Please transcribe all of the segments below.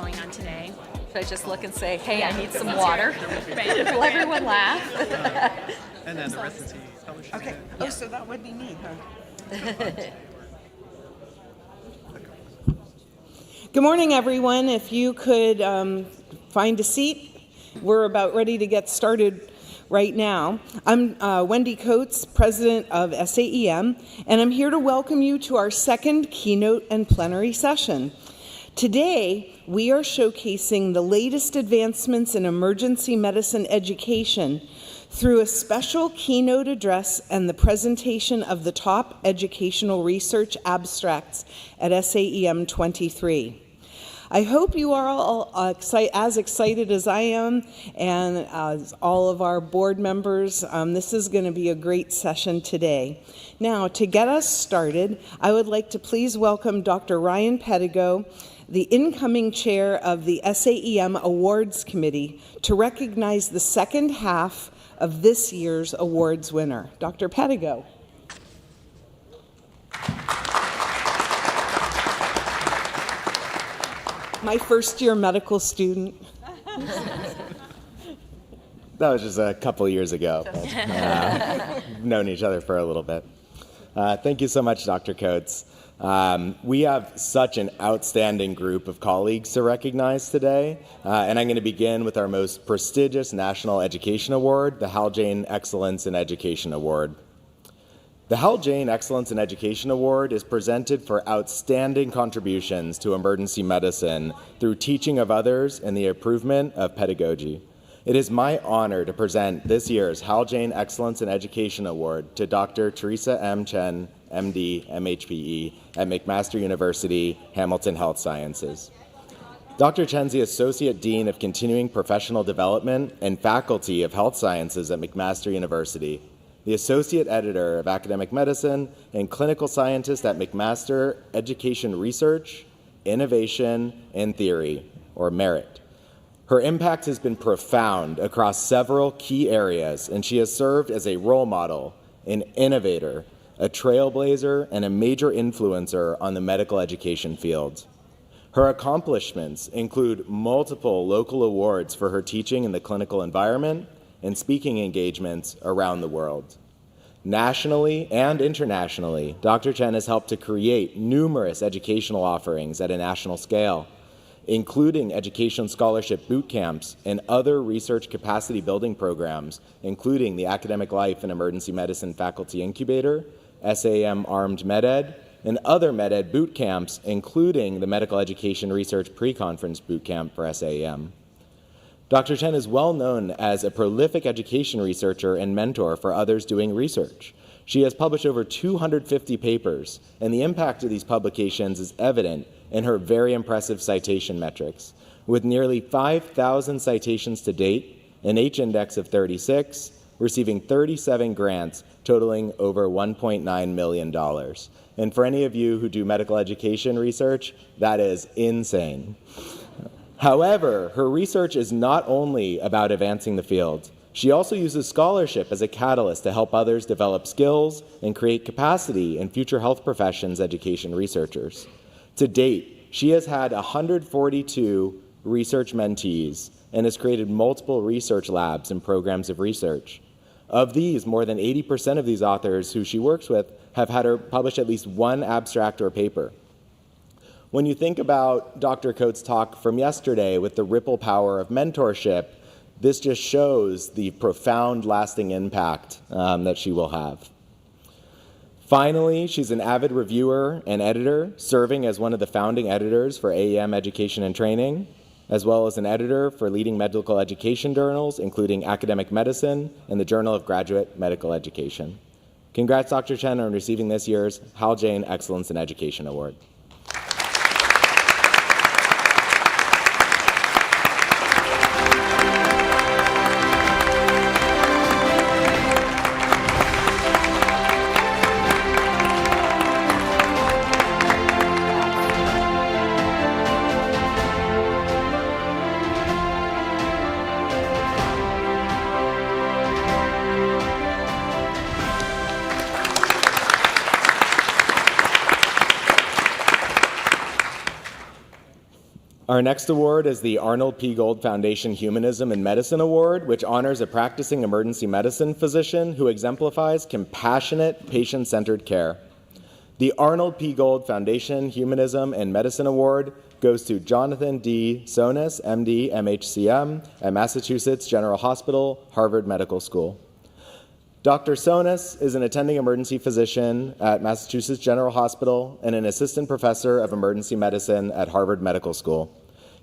going on today. Should I just look and say, hey, Yeah. I need some water? Right. Will everyone laugh? And then the recipe fellowship. Okay. Oh, so that would be me, huh? Good morning, everyone. If you could find a seat, we're about ready to get started right now. I'm Wendy Coates, president of SAEM, and I'm here to welcome you to our second keynote and plenary session. Today, we are showcasing the latest advancements in emergency medicine education through a special keynote address and the presentation of the top educational research abstracts at SAEM23. I hope you are all as excited as I am, and as all of our board members. This is going to be a great session today. Now, to get us started, I would like to please welcome Dr. Ryan Pedigo, the incoming chair of the SAEM Awards Committee, to recognize the second half of this year's awards winner. Dr. Pedigo. My first-year medical student. That was just a couple years ago. We've known each other for a little bit. Thank you so much, Dr. Coates. We have such an outstanding group of colleagues to recognize today, and I'm going to begin with our most prestigious National Education Award, the Hal Jane Excellence in Education Award. The Hal Jane Excellence in Education Award is presented for outstanding contributions to emergency medicine through teaching of others and the improvement of pedagogy. It is my honor to present this year's Hal Jane Excellence in Education Award to Dr. Teresa M. Chen, MD, MHPE, at McMaster University, Hamilton Health Sciences. Dr. Chen's the Associate Dean of Continuing Professional Development and Faculty of Health Sciences at McMaster University, the Associate Editor of Academic Medicine and Clinical Scientist at McMaster Education Research, Innovation, and Theory, or MERIT. Her impact has been profound across several key areas, and she has served as a role model, an innovator, a trailblazer, and a major influencer on the medical education field. Her accomplishments include multiple local awards for her teaching in the clinical environment and speaking engagements around the world. Nationally and internationally, Dr. Chen has helped to create numerous educational offerings at a national scale, including education scholarship boot camps and other research capacity building programs, including the Academic Life and Emergency Medicine Faculty Incubator, SAEM Armed MedEd, and other MedEd boot camps, including the Medical Education Research Pre-Conference Boot Camp for SAEM. Dr. Chen is well known as a prolific education researcher and mentor for others doing research. She has published over 250 papers, and the impact of these publications is evident in her very impressive citation metrics, with nearly 5,000 citations to date, an H-index of 36, receiving 37 grants totaling over $1.9 million. And for any of you who do medical education research, that is insane. However, her research is not only about advancing the field. She also uses scholarship as a catalyst to help others develop skills and create capacity in future health professions education researchers. To date, she has had 142 research mentees and has created multiple research labs and programs of research. Of these, more than 80% of these authors who she works with have had her publish at least one abstract or paper. When you think about Dr. Coates' talk from yesterday with the ripple power of mentorship, this just shows the profound lasting impact that she will have. Finally, she's an avid reviewer and editor, serving as one of the founding editors for AEM Education and Training, as well as an editor for leading medical education journals, including Academic Medicine and the Journal of Graduate Medical Education. Congrats, Dr. Chen, on receiving this year's Hal Jane Excellence in Education Award. Our next award is the Arnold P. Gold Foundation Humanism in Medicine Award, which honors a practicing emergency medicine physician who exemplifies compassionate, patient-centered care. The Arnold P. Gold Foundation Humanism in Medicine Award goes to Jonathan D. Sonis, MD, MHCM, at Massachusetts General Hospital, Harvard Medical School. Dr. Sonis is an attending emergency physician at Massachusetts General Hospital and an assistant professor of emergency medicine at Harvard Medical School.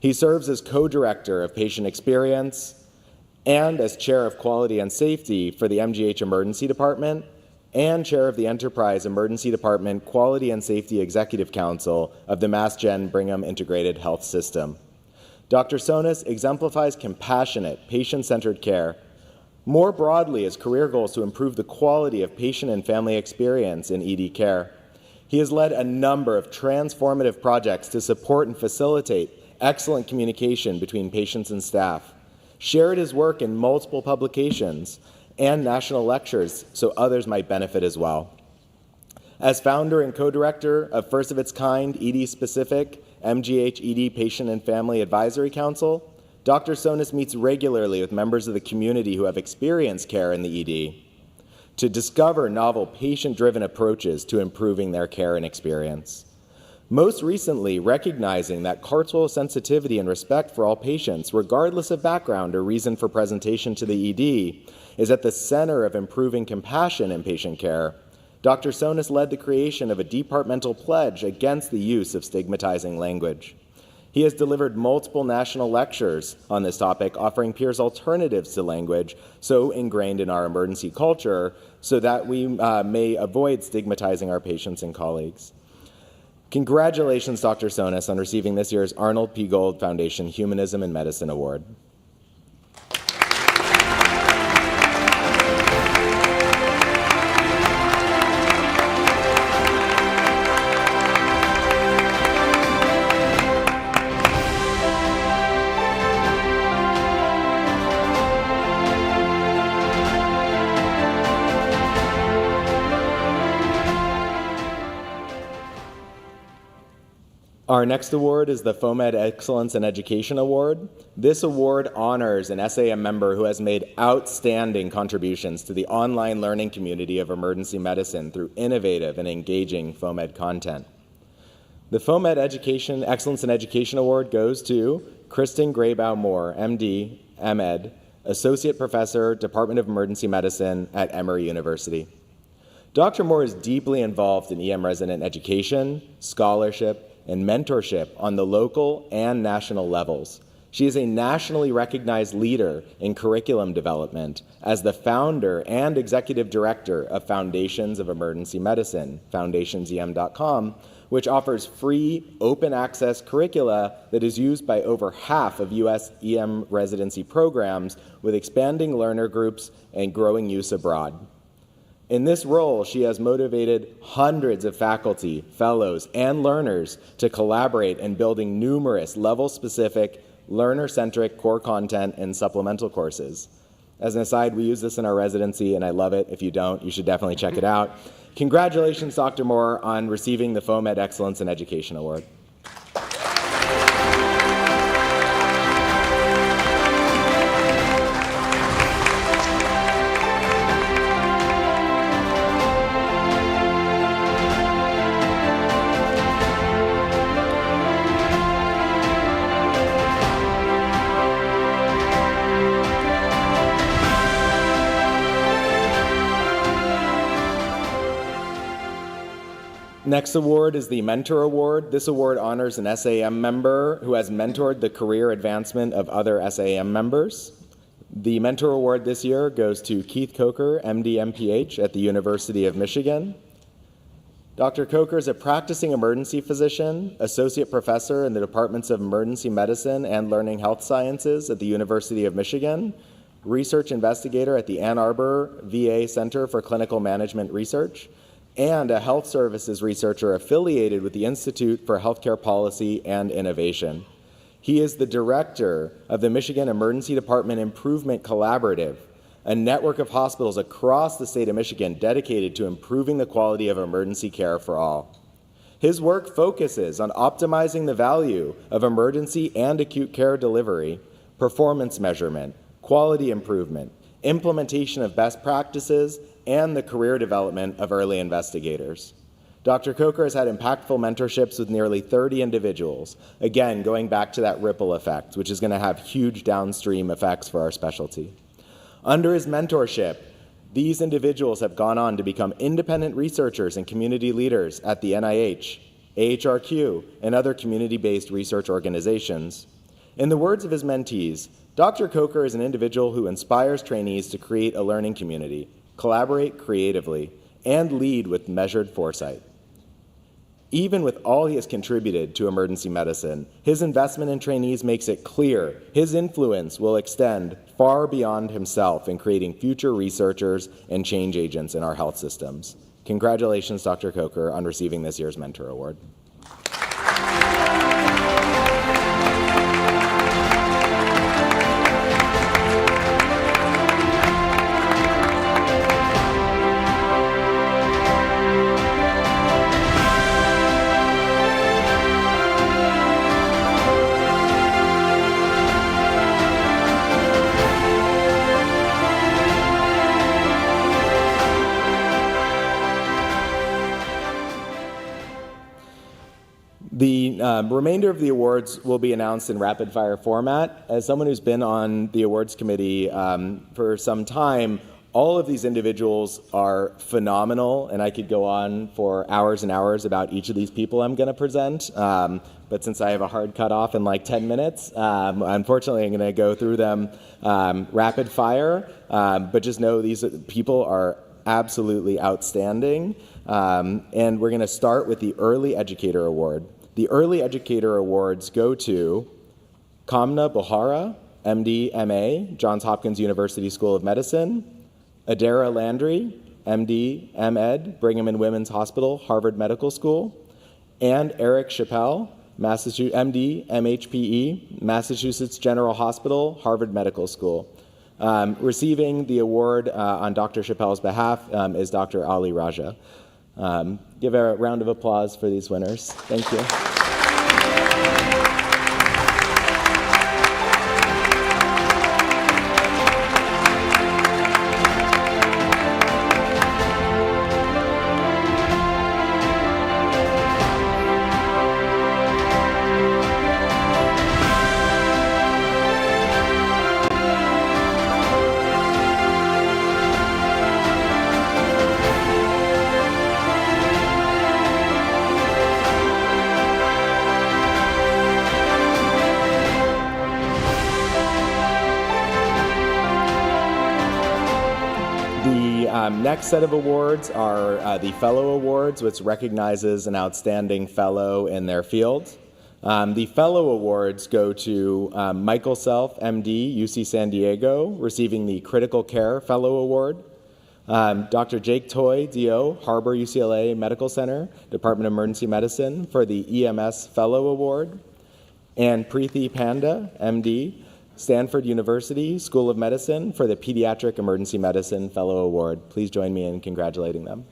He serves as co-director of patient experience and as chair of quality and safety for the MGH Emergency Department and chair of the Enterprise Emergency Department Quality and Safety Executive Council of the Mass Gen Brigham Integrated Health System. Dr. Sonis exemplifies compassionate, patient-centered care. More broadly, his career goal is to improve the quality of patient and family experience in ED care. He has led a number of transformative projects to support and facilitate excellent communication between patients and staff, shared his work in multiple publications and national lectures so others might benefit as well. As founder and co-director of first of its kind ED-specific MGH ED Patient and Family Advisory Council, Dr. Sonis meets regularly with members of the community who have experienced care in the ED to discover novel patient-driven approaches to improving their care and experience. Most recently, recognizing that Cartwell's sensitivity and respect for all patients, regardless of background or reason for presentation to the ED, is at the center of improving compassion in patient care, Dr. Sonis led the creation of a departmental pledge against the use of stigmatizing language. He has delivered multiple national lectures on this topic, offering peers alternatives to language so ingrained in our emergency culture so that we may avoid stigmatizing our patients and colleagues. Congratulations, Dr. Sonis, on receiving this year's Arnold P. Gold Foundation Humanism in Medicine Award. Our next award is the FOMED Excellence in Education Award. This award honors an SAM member who has made outstanding contributions to the online learning community of emergency medicine through innovative and engaging FOMED content. The FOMED Excellence in Education Award goes to Kristen Graybow Moore, MD, MEd, Associate Professor, Department of Emergency Medicine at Emory University. Dr. Moore is deeply involved in EM resident education, scholarship, and mentorship on the local and national levels. She is a nationally recognized leader in curriculum development as the founder and executive director of Foundations of Emergency Medicine, foundationsem.com, which offers free, open access curricula that is used by over half of U.S. EM residency programs with expanding learner groups and growing use abroad. In this role, she has motivated hundreds of faculty, fellows, and learners to collaborate in building numerous level-specific, learner-centric core content and supplemental courses. As an aside, we use this in our residency, and I love it. If you don't, you should definitely check it out. Congratulations, Dr. Moore, on receiving the FOMED Excellence in Education Award. Next award is the Mentor Award. This award honors an SAM member who has mentored the career advancement of other SAM members. The Mentor Award this year goes to Keith Coker, MD, MPH at the University of Michigan. Dr. Coker is a practicing emergency physician, associate professor in the departments of emergency medicine and learning health sciences at the University of Michigan, research investigator at the Ann Arbor VA Center for Clinical Management Research, and a health services researcher affiliated with the Institute for Healthcare Policy and Innovation. He is the director of the Michigan Emergency Department Improvement Collaborative, a network of hospitals across the state of Michigan dedicated to improving the quality of emergency care for all. His work focuses on optimizing the value of emergency and acute care delivery, performance measurement, quality improvement, implementation of best practices, and the career development of early investigators. Dr. Coker has had impactful mentorships with nearly 30 individuals, again, going back to that ripple effect, which is going to have huge downstream effects for our specialty. Under his mentorship, these individuals have gone on to become independent researchers and community leaders at the NIH, AHRQ, and other community-based research organizations. In the words of his mentees, Dr. Coker is an individual who inspires trainees to create a learning community, collaborate creatively, and lead with measured foresight. Even with all he has contributed to emergency medicine, his investment in trainees makes it clear his influence will extend far beyond himself in creating future researchers and change agents in our health systems. Congratulations, Dr. Coker, on receiving this year's Mentor Award. The remainder of the awards will be announced in rapid-fire format. As someone who's been on the awards committee for some time, all of these individuals are phenomenal, and I could go on for hours and hours about each of these people I'm going to present. But since I have a hard cutoff in like 10 minutes, unfortunately I'm going to go through them rapid fire. But just know these people are absolutely outstanding. And we're going to start with the Early Educator Award. The Early Educator Awards go to Kamna Bohara, MD, MA, Johns Hopkins University School of Medicine; Adara Landry, MD, MEd, Brigham and Women's Hospital, Harvard Medical School; and Eric Chappelle, MD, MHPE, Massachusetts General Hospital, Harvard Medical School. Receiving the award on Dr. Chappelle's behalf is Dr. Ali Raja. Give a round of applause for these winners. Thank you. Next set of awards are the Fellow Awards, which recognizes an outstanding fellow in their field. The Fellow Awards go to Michael Self, MD, UC San Diego, receiving the Critical Care Fellow Award. Dr. Jake Toy, DO, Harbor UCLA Medical Center, Department of Emergency Medicine, for the EMS Fellow Award. And Preethi Panda, MD, Stanford University School of Medicine, for the Pediatric Emergency Medicine Fellow Award. Please join me in congratulating them.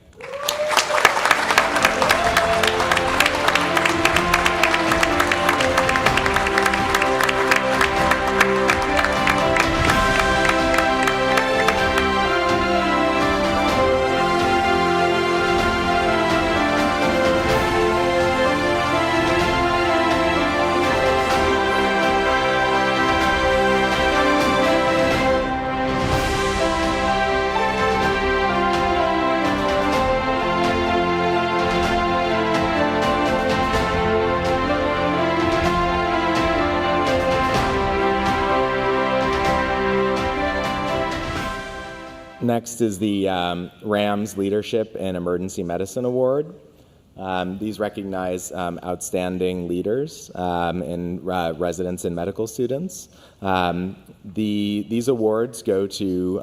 Next is the RAMS Leadership in Emergency Medicine Award. These recognize outstanding leaders and residents and medical students. These awards go to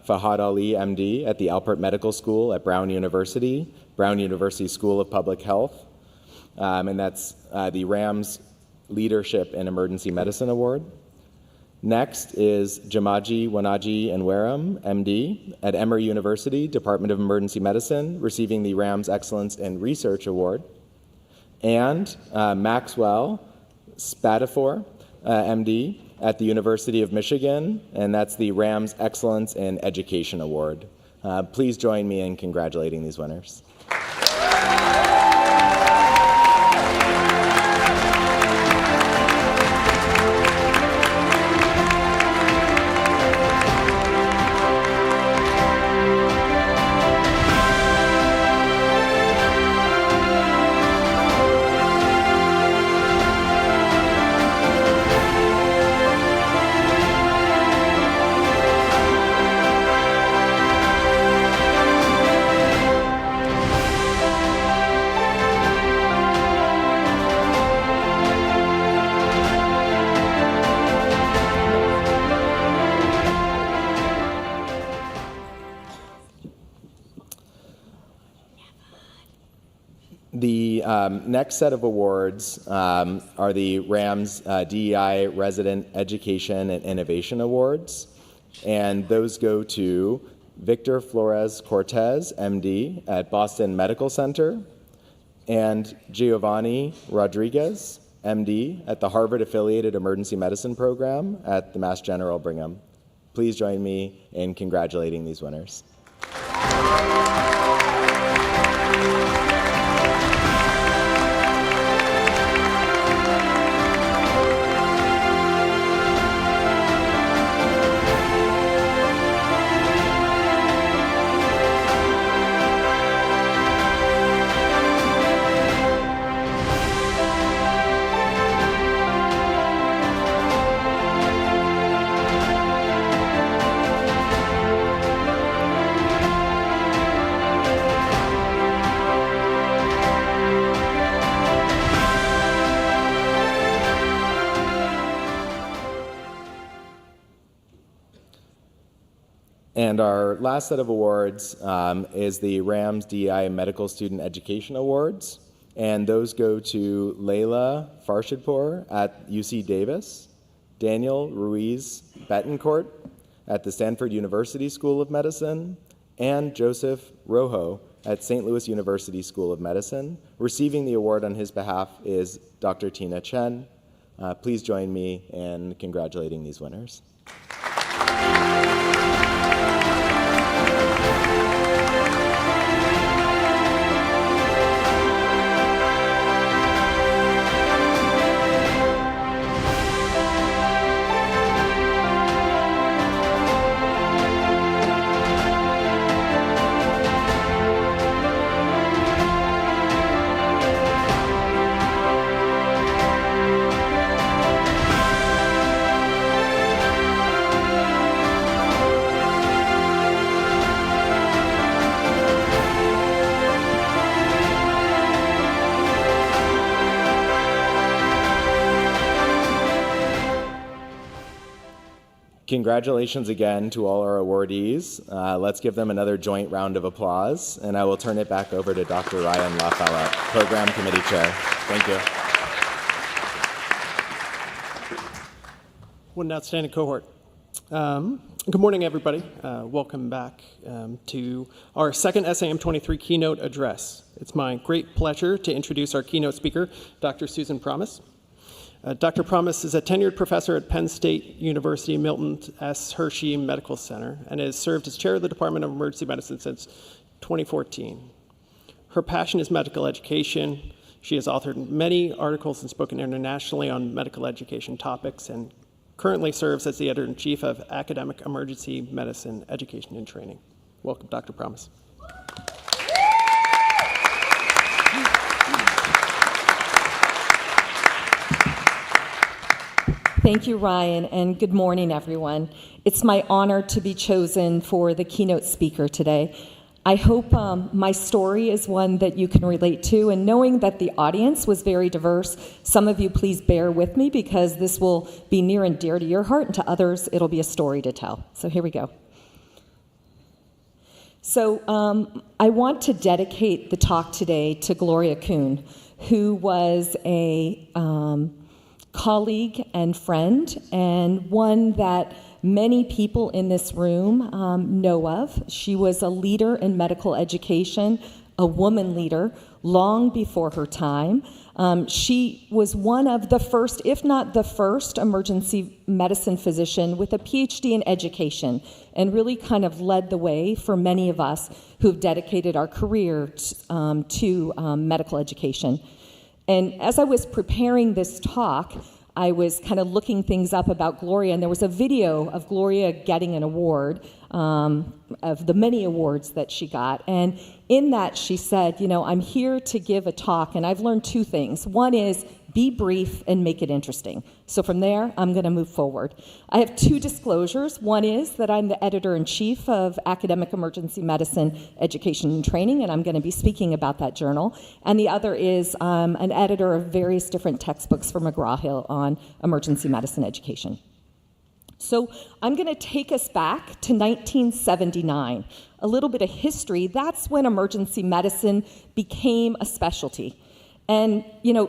Fahad Ali, MD, at the Alpert Medical School at Brown University School of Public Health. And that's the RAMS Leadership in Emergency Medicine Award. Next is Jamaji Wanaji Nweram, MD, at Emory University, Department of Emergency Medicine, receiving the RAMS Excellence in Research Award. and Maxwell Spatafor, MD, at the University of Michigan, and that's the Rams Excellence in Education Award. Please join me in congratulating these winners. The next set of awards are the Rams DEI Resident Education and Innovation Awards, and those go to Victor Flores Cortez, MD, at Boston Medical Center, and Giovanni Rodriguez, MD, at the Harvard Affiliated Emergency Medicine Program at the Mass General Brigham. Please join me in congratulating these winners. And our last set of awards is the Rams DEI Medical Student Education Awards. And those go to Layla Farshidpour at UC Davis, Daniel Ruiz Betancourt at the Stanford University School of Medicine, and Joseph Rojo at St. Louis University School of Medicine. Receiving the award on his behalf is Dr. Tina Chen. Please join me in congratulating these winners. Congratulations again to all our awardees. Let's give them another joint round of applause, and I will turn it back over to Dr. Ryan LaFollette, Program Committee Chair. Thank you. What an outstanding cohort. Good morning, everybody. Welcome back to our second SAEM23 Keynote address. It's my great pleasure to introduce our keynote speaker, Dr. Susan Promis. Dr. Promis is a tenured professor at Penn State University Milton S. Hershey Medical Center and has served as chair of the Department of Emergency Medicine since 2014. Her passion is medical education. She has authored many articles and spoken internationally on medical education topics and currently serves as the editor-in-chief of Academic Emergency Medicine Education and Training. Welcome, Dr. Promis. Thank you, Ryan, and good morning, everyone. It's my honor to be chosen for the keynote speaker today. I hope my story is one that you can relate to, and knowing that the audience was very diverse, some of you please bear with me because this will be near and dear to your heart, and to others it'll be a story to tell. So here we go. So I want to dedicate the talk today to Gloria Kuhn, who was a colleague and friend, and one that many people in this room know of. She was a leader in medical education, a woman leader, long before her time. She was one of the first, if not the first, emergency medicine physician with a PhD in education, and really kind of led the way for many of us who've dedicated our career to medical education. And as I was preparing this talk, I was kind of looking things up about Gloria, and there was a video of Gloria getting an award, of the many awards that she got. And in that, she said, I'm here to give a talk, and I've learned two things. One is be brief and make it interesting. So from there, I'm going to move forward. I have two disclosures. One is that I'm the editor-in-chief of Academic Emergency Medicine Education and Training, and I'm going to be speaking about that journal. And the other is an editor of various different textbooks for McGraw-Hill on emergency medicine education. So I'm going to take us back to 1979. A little bit of history. That's when emergency medicine became a specialty. And,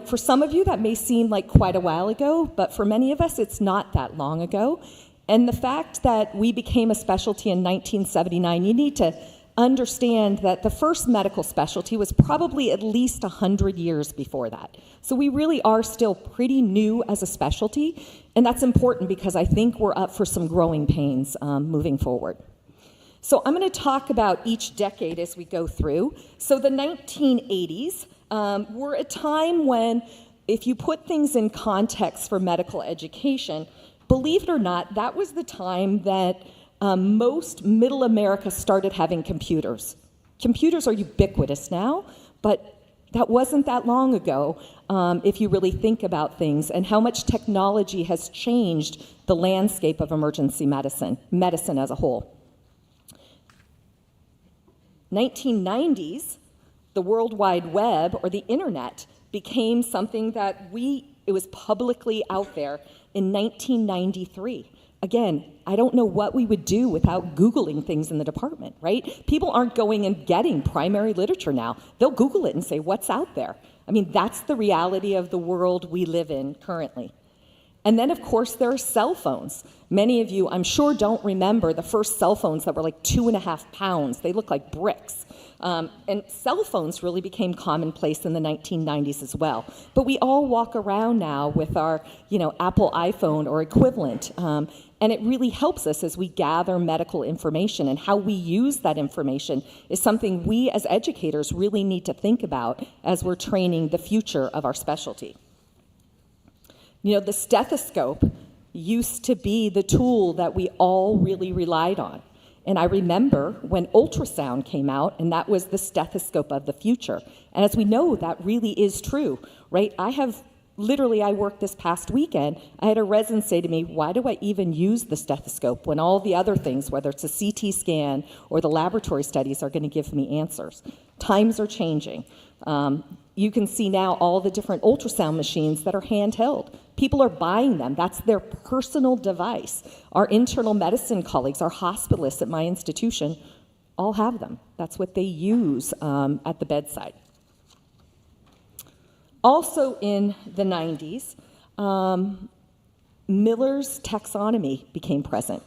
for some of you, that may seem like quite a while ago, but for many of us, it's not that long ago. And the fact that we became a specialty in 1979, you need to understand that the first medical specialty was probably at least 100 years before that. So we really are still pretty new as a specialty, and that's important because I think we're up for some growing pains moving forward. So I'm going to talk about each decade as we go through. So the 1980s were a time when, if you put things in context for medical education, believe it or not, that was the time that most middle America started having computers. Computers are ubiquitous now, but that wasn't that long ago if you really think about things and how much technology has changed the landscape of emergency medicine as a whole. 1990s, the World Wide Web, or the internet, became something that it was publicly out there in 1993. Again, I don't know what we would do without Googling things in the department, right? People aren't going and getting primary literature now. They'll Google it and say, what's out there? I mean, that's the reality of the world we live in currently. And then, of course, there are cell phones. Many of you, I'm sure, don't remember the first cell phones that were like 2.5 pounds. They look like bricks. And cell phones really became commonplace in the 1990s as well. But we all walk around now with our, Apple iPhone or equivalent. And it really helps us as we gather medical information, and how we use that information is something we as educators really need to think about as we're training the future of our specialty. The stethoscope used to be the tool that we all really relied on. And I remember when ultrasound came out, and that was the stethoscope of the future. And as we know, that really is true, right? I worked this past weekend, I had a resident say to me, why do I even use the stethoscope when all the other things, whether it's a CT scan or the laboratory studies, are going to give me answers? Times are changing. You can see now all the different ultrasound machines that are handheld. People are buying them. That's their personal device. Our internal medicine colleagues, our hospitalists at my institution, all have them. That's what they use at the bedside. Also in the 90s, Miller's taxonomy became present.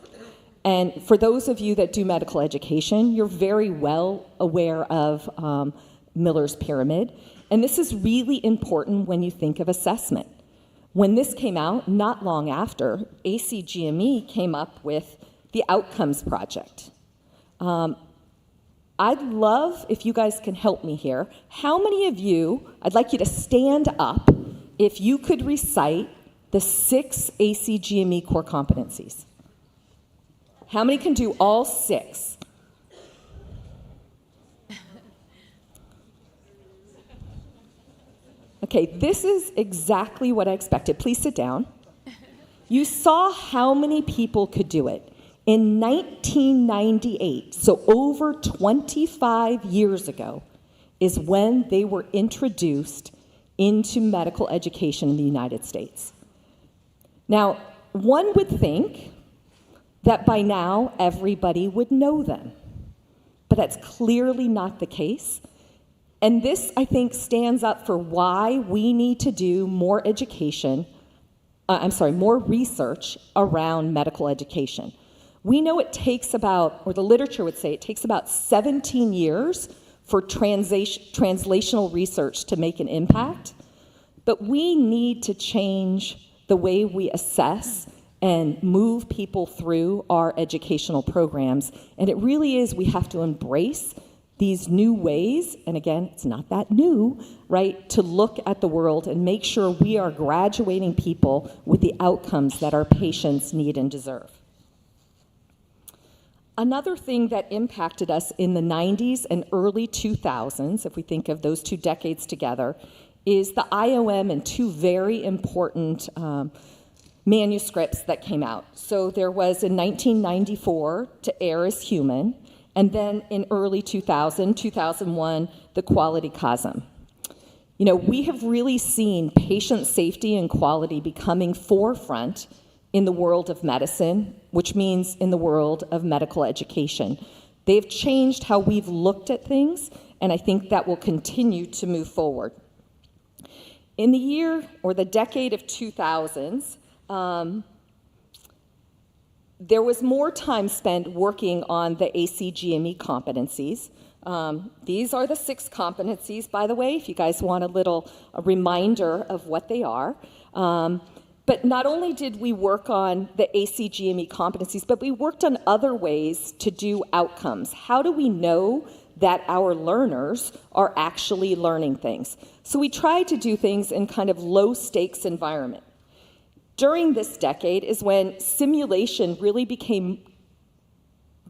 And for those of you that do medical education, you're very well aware of Miller's pyramid. And this is really important when you think of assessment. When this came out, not long after, ACGME came up with the Outcomes Project. I'd love if you guys can help me here. How many of you, I'd like you to stand up if you could recite the 6 ACGME core competencies. How many can do all 6? Okay, this is exactly what I expected. Please sit down. You saw how many people could do it. In 1998, so over 25 years ago, is when they were introduced into medical education in the United States. Now, one would think that by now everybody would know them, but that's clearly not the case. And this, I think, stands up for why we need to do more more research around medical education. We know it takes about, or the literature would say, it takes about 17 years for translational research to make an impact, but we need to change the way we assess and move people through our educational programs. And it really is, we have to embrace these new ways, and again, it's not that new, right, to look at the world and make sure we are graduating people with the outcomes that our patients need and deserve. Another thing that impacted us in the 90s and early 2000s, if we think of those 2 decades together, is the IOM and 2 very important manuscripts that came out. So there was in 1994, To Err is Human, and then in early 2001, The Quality Chasm. You know, we have really seen patient safety and quality becoming forefront in the world of medicine, which means in the world of medical education. They've changed how we've looked at things, and I think that will continue to move forward. In the year or the decade of 2000s, there was more time spent working on the ACGME competencies. These are the 6 competencies, by the way, if you guys want a reminder of what they are. But not only did we work on the ACGME competencies, but we worked on other ways to do outcomes. How do we know that our learners are actually learning things? So we tried to do things in kind of low-stakes environment. During this decade is when simulation really became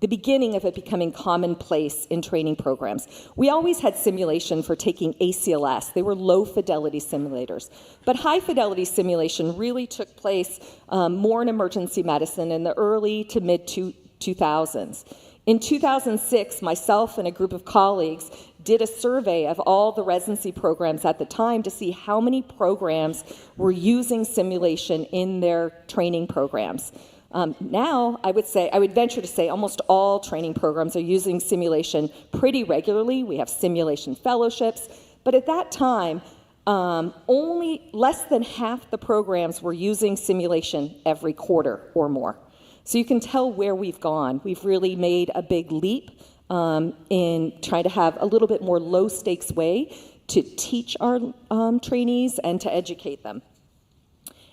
the beginning of it becoming commonplace in training programs. We always had simulation for taking ACLS. They were low-fidelity simulators. But high-fidelity simulation really took place more in emergency medicine in the early to mid-2000s. In 2006, myself and a group of colleagues did a survey of all the residency programs at the time to see how many programs were using simulation in their training programs. Now, I would venture to say almost all training programs are using simulation pretty regularly. We have simulation fellowships, but at that time, only less than half the programs were using simulation every quarter or more. So you can tell where we've gone. We've really made a big leap in trying to have a little bit more low-stakes way to teach our trainees and to educate them.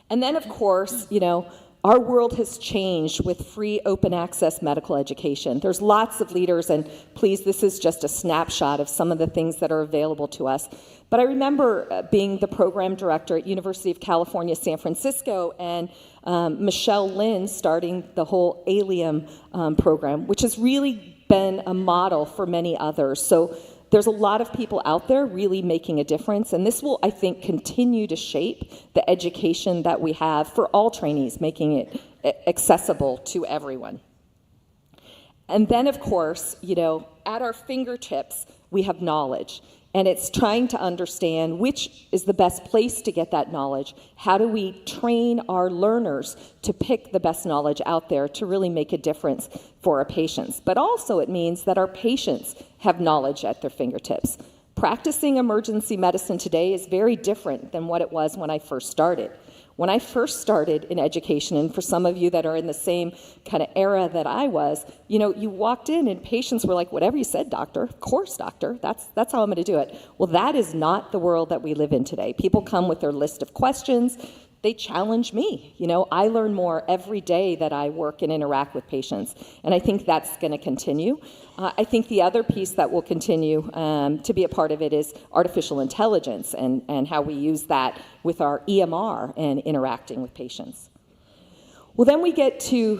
And then, of course, you know, our world has changed with free open access medical education. There's lots of leaders, and please, this is just a snapshot of some of the things that are available to us. But I remember being the program director at University of California, San Francisco, and Michelle Lin starting the whole ALIUM program, which has really been a model for many others. So there's a lot of people out there really making a difference, and this will, I think, continue to shape the education that we have for all trainees, making it accessible to everyone. And then, of course, you know, at our fingertips, we have knowledge. And it's trying to understand which is the best place to get that knowledge. How do we train our learners to pick the best knowledge out there to really make a difference for our patients? But also it means that our patients have knowledge at their fingertips. Practicing emergency medicine today is very different than what it was when I first started. When I first started in education, and for some of you that are in the same kind of era that I was, you know, you walked in and patients were like, whatever you said, doctor, of course, doctor, that's how I'm going to do it. Well, that is not the world that we live in today. People come with their list of questions. They challenge me. You know, I learn more every day that I work and interact with patients, and I think that's going to continue. I think the other piece that will continue to be a part of it is artificial intelligence and how we use that with our EMR and interacting with patients. Well, then we get to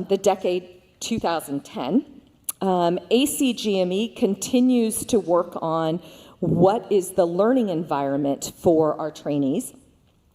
the decade 2010. ACGME continues to work on what is the learning environment for our trainees.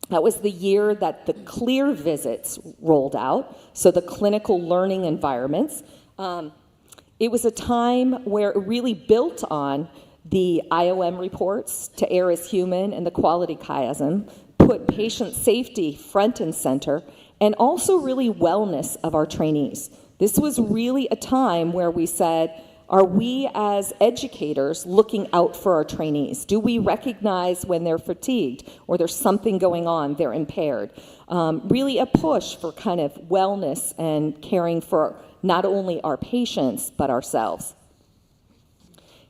That was the year that the CLEAR visits rolled out, so the clinical learning environments. It was a time where it really built on the IOM reports, To Err is Human, and the Quality Chasm, put patient safety front and center, and also really wellness of our trainees. This was really a time where we said, are we as educators looking out for our trainees? Do we recognize when they're fatigued or there's something going on, they're impaired? Really a push for kind of wellness and caring for not only our patients, but ourselves.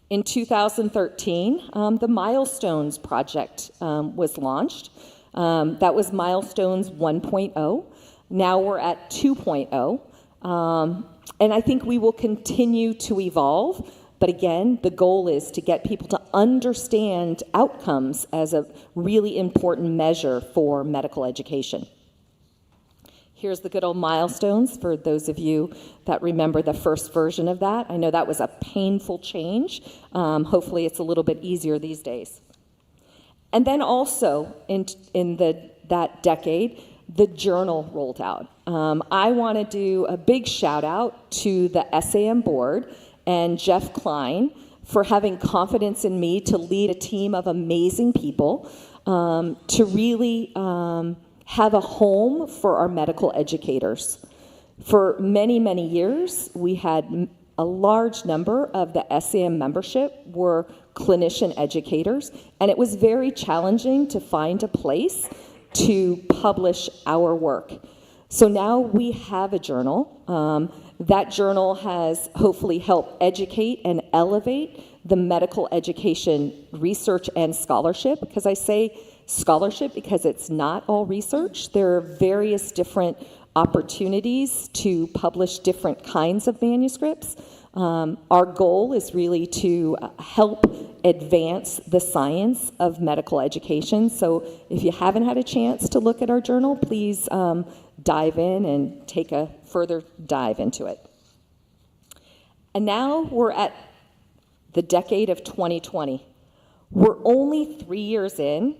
In 2013, the Milestones Project was launched. That was Milestones 1.0. Now we're at 2.0. And I think we will continue to evolve. But again, the goal is to get people to understand outcomes as a really important measure for medical education. Here's the good old milestones for those of you that remember the first version of that. I know that was a painful change. Hopefully it's a little bit easier these days. And then also in that decade, the journal rolled out. I want to do a big shout out to the SAM board and Jeff Klein for having confidence in me to lead a team of amazing people to really have a home for our medical educators. For many, many years, we had a large number of the SAM membership were clinician educators, and it was very challenging to find a place to publish our work. So now we have a journal. That journal has hopefully helped educate and elevate the medical education research and scholarship, because I say scholarship because it's not all research. There are various different opportunities to publish different kinds of manuscripts. Our goal is really to help advance the science of medical education. So if you haven't had a chance to look at our journal, please dive in and take a further dive into it. And now we're at the decade of 2020. We're only 3 years in,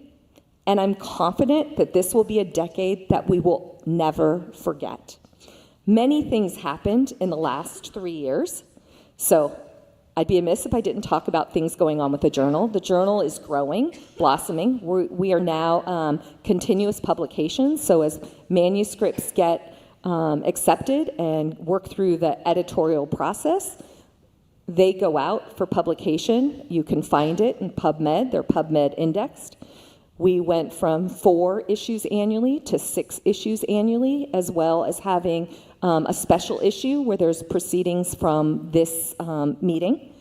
and I'm confident that this will be a decade that we will never forget. Many things happened in the last 3 years, so I'd be amiss if I didn't talk about things going on with the journal. The journal is growing, blossoming. We are now continuous publications, so as manuscripts get accepted and work through the editorial process, they go out for publication. You can find it in PubMed. They're PubMed indexed. We went from 4 issues annually to 6 issues annually, as well as having a special issue where there's proceedings from this meeting.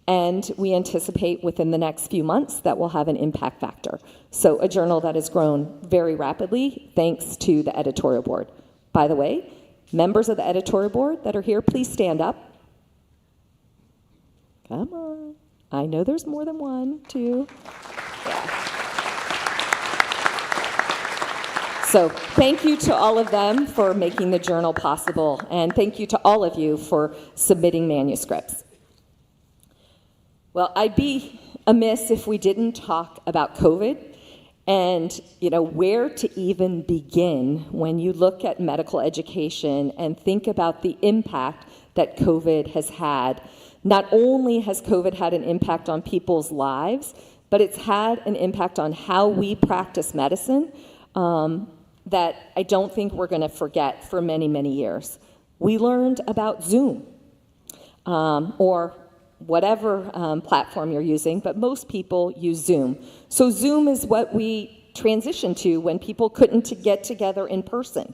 And we anticipate within the next few months that we'll have an impact factor. So a journal that has grown very rapidly thanks to the editorial board. By the way, members of the editorial board that are here, please stand up. Come on. I know there's more than 1, 2. Yeah. So thank you to all of them for making the journal possible, and thank you to all of you for submitting manuscripts. Well, I'd be amiss if we didn't talk about COVID and, where to even begin when you look at medical education and think about the impact that COVID has had. Not only has COVID had an impact on people's lives, but it's had an impact on how we practice medicine that I don't think we're going to forget for many, many years. We learned about Zoom or whatever platform you're using, but most people use Zoom. So Zoom is what we transitioned to when people couldn't get together in person.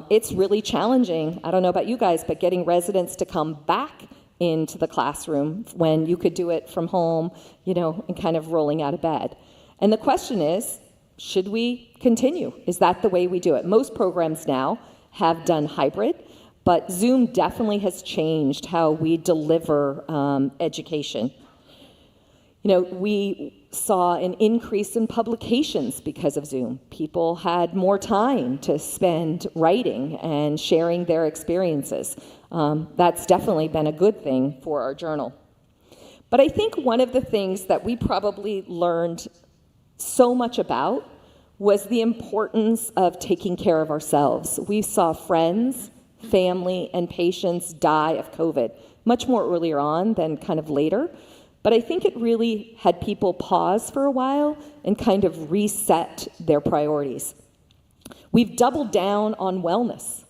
It's really challenging, I don't know about you guys, but getting residents to come back into the classroom when you could do it from home, and kind of rolling out of bed. And the question is, should we continue? Is that the way we do it? Most programs now have done hybrid, but Zoom definitely has changed how we deliver education. We saw an increase in publications because of Zoom. People had more time to spend writing and sharing their experiences. That's definitely been a good thing for our journal. But I think one of the things that we probably learned so much about was the importance of taking care of ourselves. We saw friends, family, and patients die of COVID, much more earlier on than kind of later. But I think it really had people pause for a while and kind of reset their priorities. We've doubled down on wellness.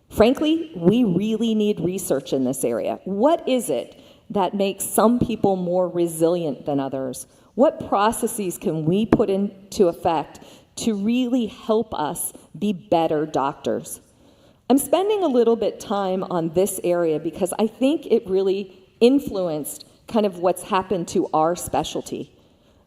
Frankly, we really need research in this area. What is it that makes some people more resilient than others? What processes can we put into effect to really help us be better doctors? I'm spending a little bit time on this area because I think it really influenced kind of what's happened to our specialty.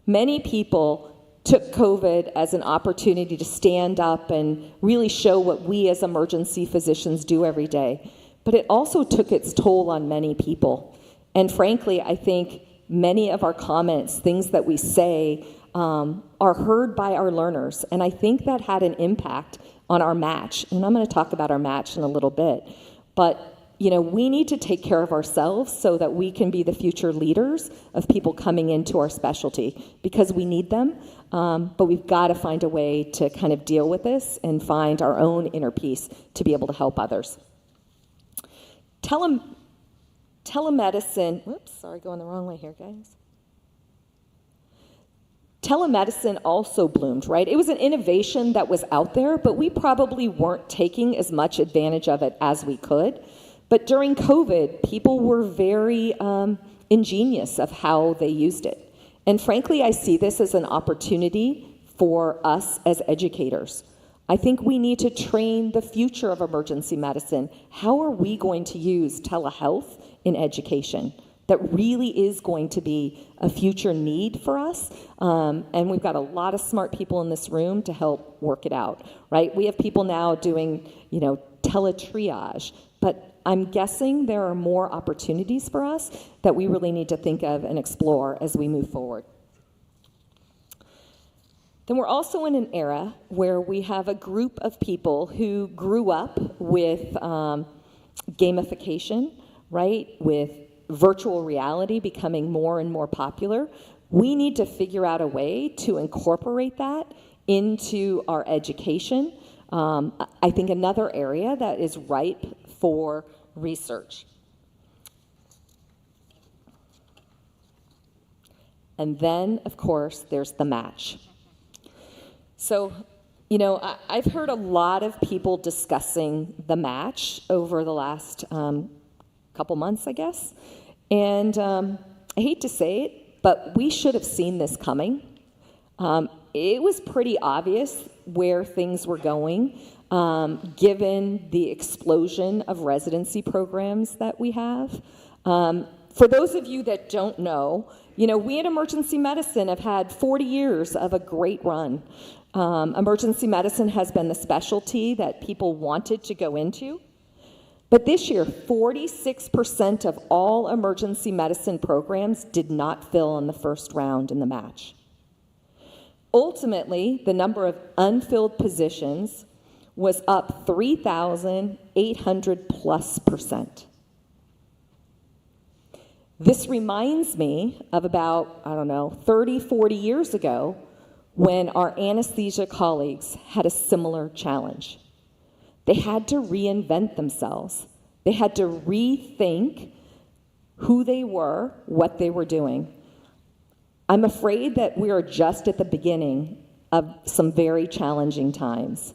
Many people took COVID as an opportunity to stand up and really show what we as emergency physicians do every day. But it also took its toll on many people. And frankly, I think many of our comments, things that we say, are heard by our learners. And I think that had an impact on our match. And I'm going to talk about our match in a little bit. But we need to take care of ourselves so that we can be the future leaders of people coming into our specialty, because we need them. But we've got to find a way to kind of deal with this and find our own inner peace to be able to help others. Telemedicine, whoops, sorry, going the wrong way here, guys. Telemedicine also bloomed, right? It was an innovation that was out there, but we probably weren't taking as much advantage of it as we could. But during COVID, people were very ingenious of how they used it. And frankly, I see this as an opportunity for us as educators. I think we need to train the future of emergency medicine. How are we going to use telehealth in education? That really is going to be a future need for us. And we've got a lot of smart people in this room to help work it out, right? We have people now doing, teletriage, but I'm guessing there are more opportunities for us that we really need to think of and explore as we move forward. Then we're also in an era where we have a group of people who grew up with gamification, right? With virtual reality becoming more and more popular. We need to figure out a way to incorporate that into our education. I think another area that is ripe for research. And then, of course, there's the match. So, I've heard a lot of people discussing the match over the last couple months, I guess. And I hate to say it, but we should have seen this coming. It was pretty obvious where things were going, given the explosion of residency programs that we have. For those of you that don't know, we in emergency medicine have had 40 years of a great run. Emergency medicine has been the specialty that people wanted to go into. But this year, 46% of all emergency medicine programs did not fill in the first round in the match. Ultimately, the number of unfilled positions was up 3,800+%. This reminds me of about, 30, 40 years ago when our anesthesia colleagues had a similar challenge. They had to reinvent themselves. They had to rethink who they were, what they were doing. I'm afraid that we are just at the beginning of some very challenging times.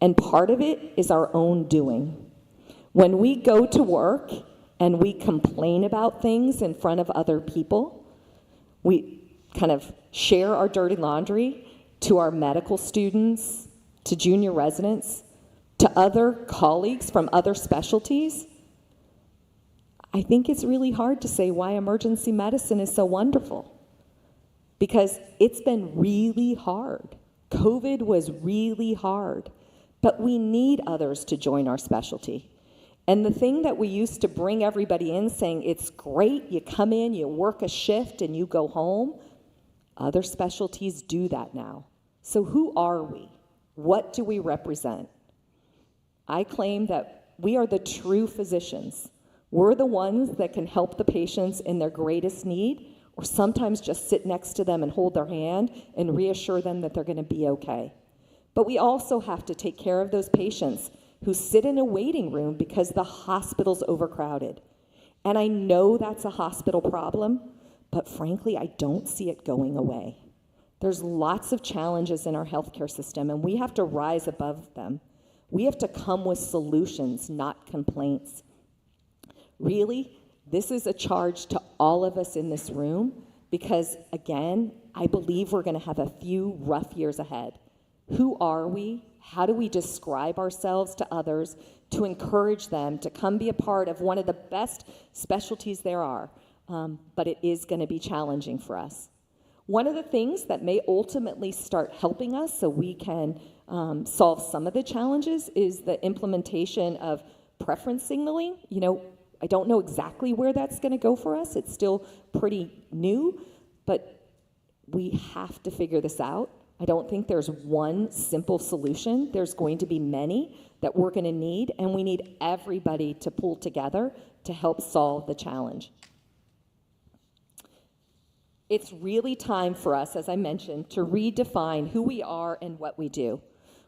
And part of it is our own doing. When we go to work and we complain about things in front of other people, we kind of share our dirty laundry to our medical students, to junior residents, to other colleagues from other specialties. I think it's really hard to say why emergency medicine is so wonderful, because it's been really hard. COVID was really hard, but we need others to join our specialty. And the thing that we used to bring everybody in saying, it's great, you come in, you work a shift, and you go home, other specialties do that now. So who are we? What do we represent? I claim that we are the true physicians. We're the ones that can help the patients in their greatest need, or sometimes just sit next to them and hold their hand and reassure them that they're going to be okay. But we also have to take care of those patients who sit in a waiting room because the hospital's overcrowded. And I know that's a hospital problem, but frankly, I don't see it going away. There's lots of challenges in our healthcare system, and we have to rise above them. We have to come with solutions, not complaints. Really, this is a charge to all of us in this room because, again, I believe we're going to have a few rough years ahead. Who are we? How do we describe ourselves to others to encourage them to come be a part of one of the best specialties there are? but it is going to be challenging for us. One of the things that may ultimately start helping us so we can solve some of the challenges is the implementation of preference signaling. You know, I don't know exactly where that's going to go for us. It's still pretty new, but we have to figure this out. I don't think there's one simple solution. There's going to be many that we're going to need, and we need everybody to pull together to help solve the challenge. It's really time for us, as I mentioned, to redefine who we are and what we do.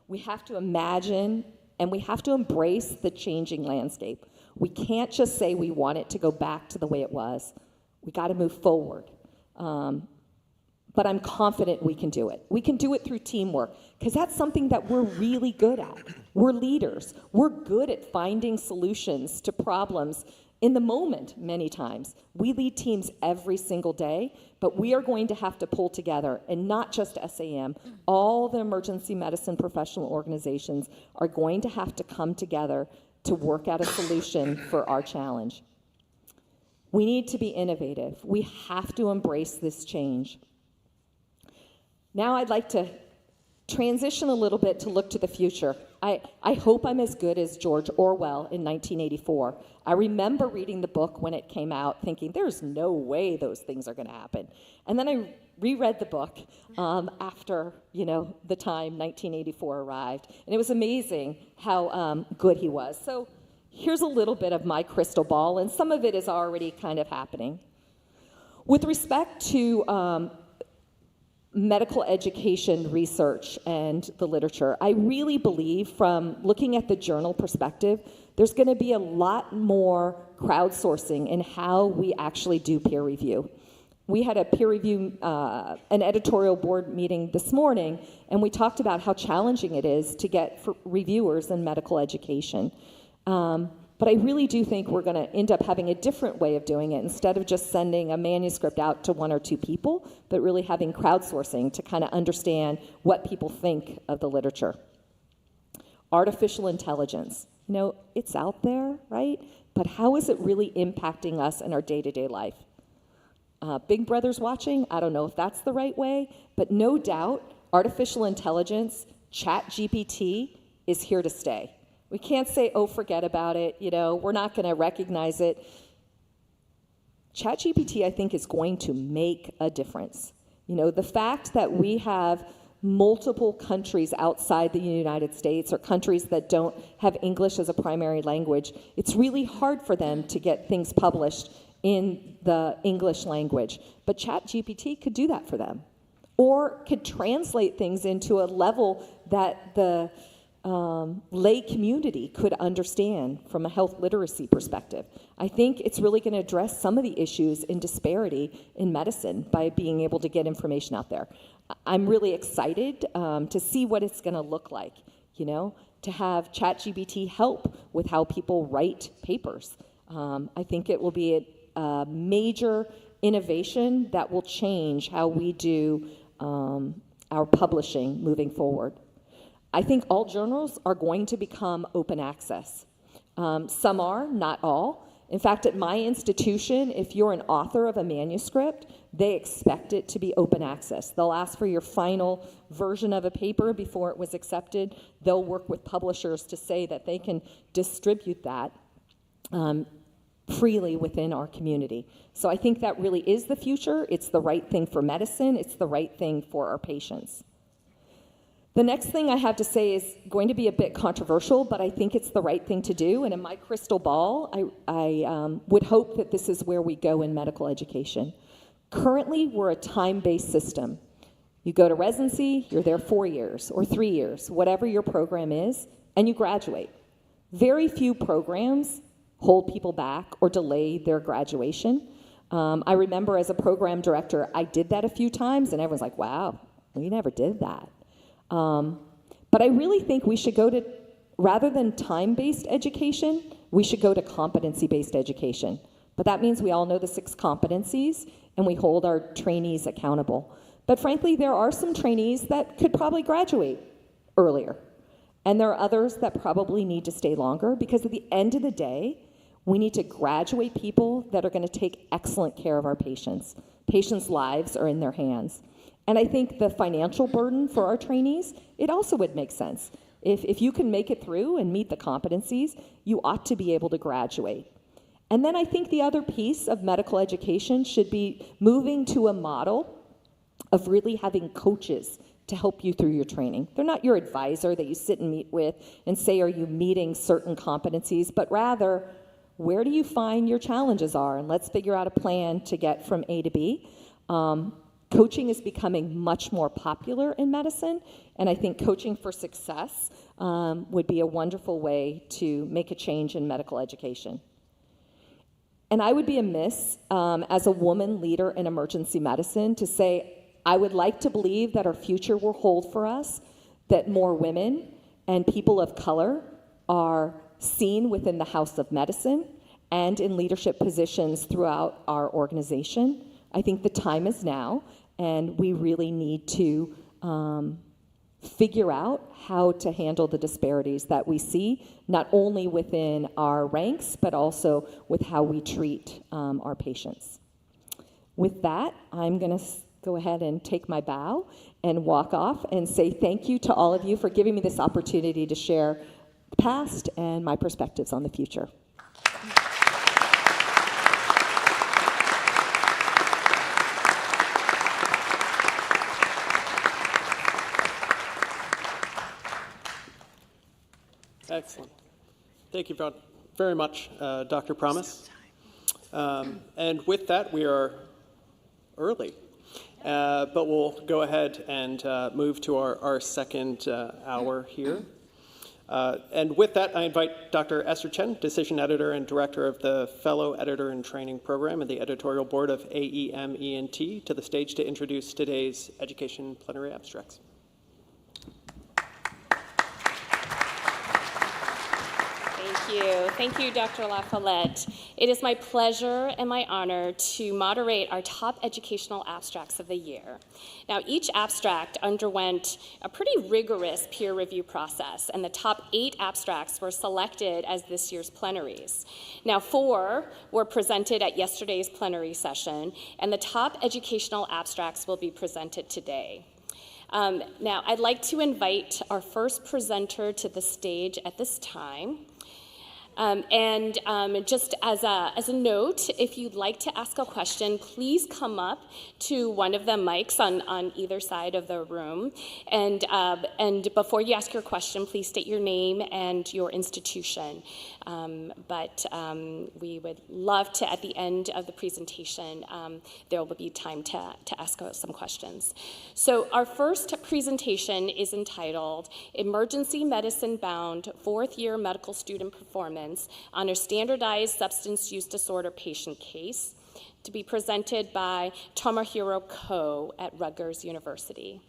We have to imagine and we have to embrace the changing landscape. We can't just say we want it to go back to the way it was. We got to move forward. But I'm confident we can do it. We can do it through teamwork, because that's something that we're really good at. We're leaders. We're good at finding solutions to problems in the moment many times. We lead teams every single day, but we are going to have to pull together, and not just SAM. All the emergency medicine professional organizations are going to have to come together to work out a solution for our challenge. We need to be innovative. We have to embrace this change. Now I'd like to transition a little bit to look to the future. I hope I'm as good as George Orwell in 1984. I remember reading the book when it came out, thinking there's no way those things are going to happen. And then I reread the book after the time 1984 arrived, and it was amazing how good he was. So here's a little bit of my crystal ball, and some of it is already kind of happening. With respect to medical education research and the literature, I really believe, from looking at the journal perspective, there's going to be a lot more crowdsourcing in how we actually do peer review. We had a peer review, an editorial board meeting this morning, and we talked about how challenging it is to get reviewers in medical education. But I really do think we're going to end up having a different way of doing it, instead of just sending a manuscript out to one or two people, but really having crowdsourcing to kind of understand what people think of the literature. Artificial intelligence, it's out there, right? But how is it really impacting us in our day-to-day life? Big Brother's watching. I don't know if that's the right way, but no doubt artificial intelligence, ChatGPT, is here to stay. We can't say, oh, forget about it, we're not going to recognize it. ChatGPT, I think, is going to make a difference. The fact that we have multiple countries outside the United States, or countries that don't have English as a primary language, it's really hard for them to get things published in the English language. But ChatGPT could do that for them, or could translate things into a level that the lay community could understand from a health literacy perspective. I think it's really going to address some of the issues in disparity in medicine by being able to get information out there. I'm really excited to see what it's going to look like, to have ChatGPT help with how people write papers. I think it will be a major innovation that will change how we do our publishing moving forward. I think all journals are going to become open access. Some are, not all. In fact, at my institution, if you're an author of a manuscript, they expect it to be open access. They'll ask for your final version of a paper before it was accepted. They'll work with publishers to say that they can distribute that freely within our community. So I think that really is the future. It's the right thing for medicine. It's the right thing for our patients. The next thing I have to say is going to be a bit controversial, but I think it's the right thing to do. And in my crystal ball, I would hope that this is where we go in medical education. Currently, we're a time-based system. You go to residency, you're there 4 years or 3 years, whatever your program is, and you graduate. Very few programs hold people back or delay their graduation. I remember as a program director, I did that a few times, and everyone's like, wow, we never did that. But I really think we should go to, rather than time-based education, we should go to competency-based education. But that means we all know the 6 competencies, and we hold our trainees accountable. But frankly, there are some trainees that could probably graduate earlier. And there are others that probably need to stay longer, because at the end of the day, We need to graduate people that are going to take excellent care of our patients. Patients' lives are in their hands. And I think the financial burden for our trainees, it also would make sense. If you can make it through and meet the competencies, you ought to be able to graduate. And then I think the other piece of medical education should be moving to a model of really having coaches to help you through your training. They're not your advisor that you sit and meet with and say, are you meeting certain competencies, but rather, where do you find your challenges are? And let's figure out a plan to get from A to B. Coaching is becoming much more popular in medicine, and I think coaching for success would be a wonderful way to make a change in medical education. And I would be amiss as a woman leader in emergency medicine to say, I would like to believe that our future will hold for us, that more women and people of color are seen within the House of Medicine and in leadership positions throughout our organization. I think the time is now, and we really need to figure out how to handle the disparities that we see, not only within our ranks, but also with how we treat our patients. With that, I'm going to go ahead and take my bow and walk off and say thank you to all of you for giving me this opportunity to share the past and my perspectives on the future. Excellent. Thank you very much, Dr. Promise. And with that, we are early, but we'll go ahead and move to our second hour here. And with that, I invite Dr. Esther Chen, Decision Editor and Director of the Fellow Editor and Training Program and the Editorial Board of SAEM23, to the stage to introduce today's education plenary abstracts. Thank you, Dr. LaFollette. It is my pleasure and my honor to moderate our top educational abstracts of the year. Now, each abstract underwent a pretty rigorous peer review process, and the top 8 abstracts were selected as this year's plenaries. Now, 4 were presented at yesterday's plenary session, and the top educational abstracts will be presented today. Now, I'd like to invite our first presenter to the stage at this time. Just as a note, if you'd like to ask a question, please come up to one of the mics on either side of the room. And before you ask your question, please state your name and your institution. We would love to, at the end of the presentation, there will be time to ask some questions. So our first presentation is entitled Emergency Medicine Bound 4th Year Medical Student Performance on a Standardized Substance Use Disorder Patient Case, to be presented by Tomohiro Ko at Rutgers University.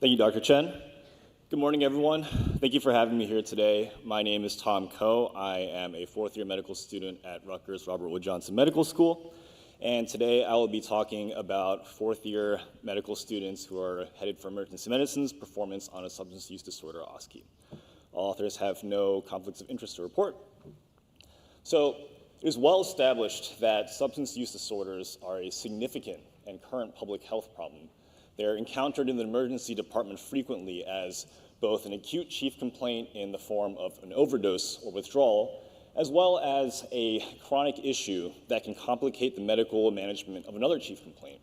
Thank you, Dr. Chen. Good morning, everyone. Thank you for having me here today. My name is Tom Ko. I am a 4th-year medical student at Rutgers Robert Wood Johnson Medical School. And today I will be talking about 4th-year medical students who are headed for emergency medicine's performance on a substance use disorder OSCE. All authors have no conflicts of interest to report. So it is well established that substance use disorders are a significant and current public health problem. They're encountered in the emergency department frequently as both an acute chief complaint in the form of an overdose or withdrawal, as well as a chronic issue that can complicate the medical management of another chief complaint.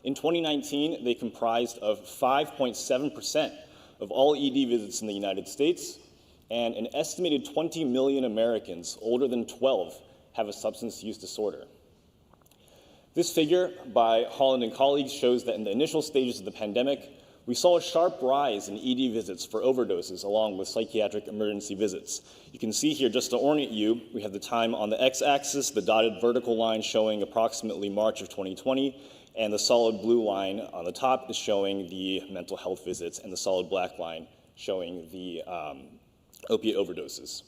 In 2019, they comprised of 5.7% of all ED visits in the United States, and an estimated 20 million Americans older than 12 have a substance use disorder. This figure by Holland and colleagues shows that in the initial stages of the pandemic, we saw a sharp rise in ED visits for overdoses along with psychiatric emergency visits. You can see here, just to orient you, we have the time on the x-axis, the dotted vertical line showing approximately March of 2020, and the solid blue line on the top is showing the mental health visits, and the solid black line showing the opiate overdoses.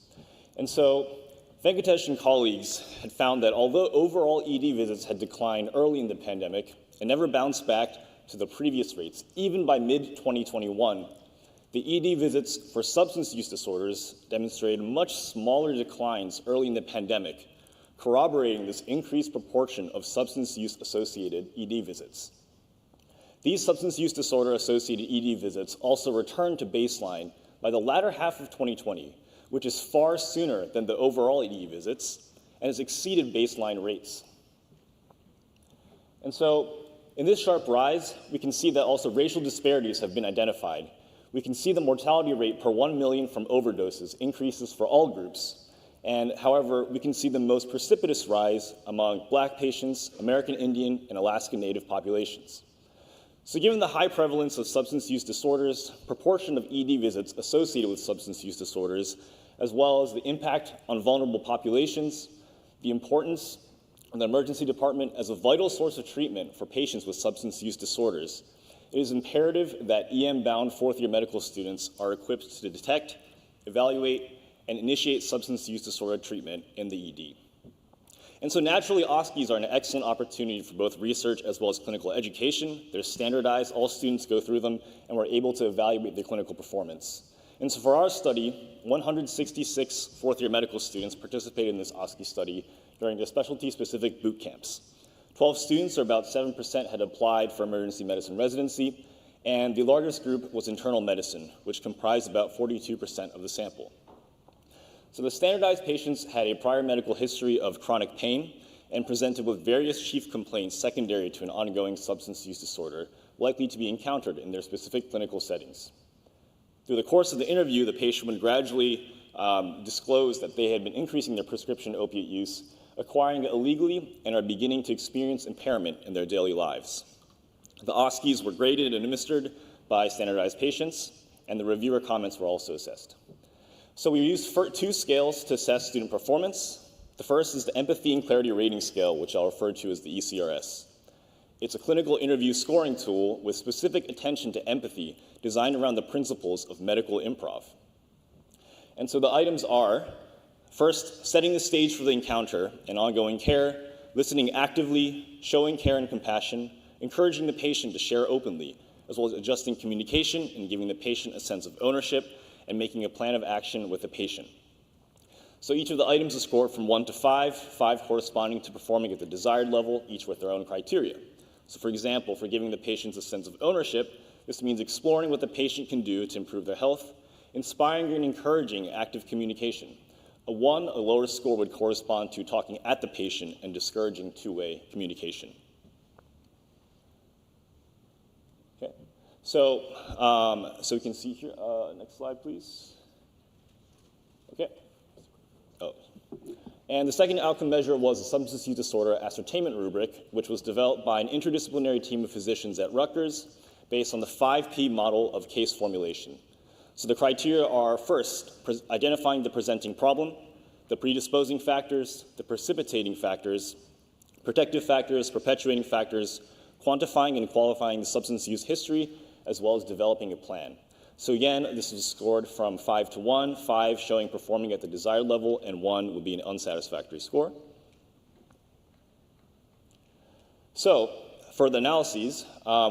And so Venkatesh and colleagues had found that although overall ED visits had declined early in the pandemic and never bounced back to the previous rates, even by mid-2021, the ED visits for substance use disorders demonstrated much smaller declines early in the pandemic, corroborating this increased proportion of substance use-associated ED visits. These substance use disorder-associated ED visits also returned to baseline by the latter half of 2020, which is far sooner than the overall ED visits and has exceeded baseline rates. And so, in this sharp rise, we can see that also racial disparities have been identified. We can see the mortality rate per 1 million from overdoses increases for all groups. And however, we can see the most precipitous rise among Black patients, American Indian, and Alaska Native populations. So given the high prevalence of substance use disorders, proportion of ED visits associated with substance use disorders, as well as the impact on vulnerable populations, the importance of the emergency department as a vital source of treatment for patients with substance use disorders, it is imperative that EM-bound fourth-year medical students are equipped to detect, evaluate, and initiate substance use disorder treatment in the ED. And so naturally, OSCEs are an excellent opportunity for both research as well as clinical education. They're standardized, all students go through them, and we're able to evaluate their clinical performance. And so for our study, 166 fourth-year medical students participated in this OSCE study during their specialty-specific boot camps. 12 students, or about 7%, had applied for emergency medicine residency, and the largest group was internal medicine, which comprised about 42% of the sample. So the standardized patients had a prior medical history of chronic pain and presented with various chief complaints secondary to an ongoing substance use disorder likely to be encountered in their specific clinical settings. Through the course of the interview, the patient would gradually disclose that they had been increasing their prescription opiate use, acquiring it illegally, and are beginning to experience impairment in their daily lives. The OSCEs were graded and administered by standardized patients, and the reviewer comments were also assessed. So we used two scales to assess student performance. The first is the Empathy and Clarity Rating Scale, which I'll refer to as the ECRS. It's a clinical interview scoring tool with specific attention to empathy designed around the principles of medical improv. And so the items are, first, setting the stage for the encounter and ongoing care, listening actively, showing care and compassion, encouraging the patient to share openly, as well as adjusting communication and giving the patient a sense of ownership and making a plan of action with the patient. So each of the items is scored from 1 to 5, 5 corresponding to performing at the desired level, each with their own criteria. So for example, for giving the patients a sense of ownership, this means exploring what the patient can do to improve their health, inspiring and encouraging active communication. A 1, a lower score, would correspond to talking at the patient and discouraging two-way communication. Okay, so we can see here, next slide, please. Okay. Oh. And the second outcome measure was the substance use disorder ascertainment rubric, which was developed by an interdisciplinary team of physicians at Rutgers based on the 5P model of case formulation. So the criteria are, first, identifying the presenting problem, the predisposing factors, the precipitating factors, protective factors, perpetuating factors, quantifying and qualifying the substance use history, as well as developing a plan. So again, this is scored from 5 to 1, 5 showing performing at the desired level, and 1 would be an unsatisfactory score. So for the analyses,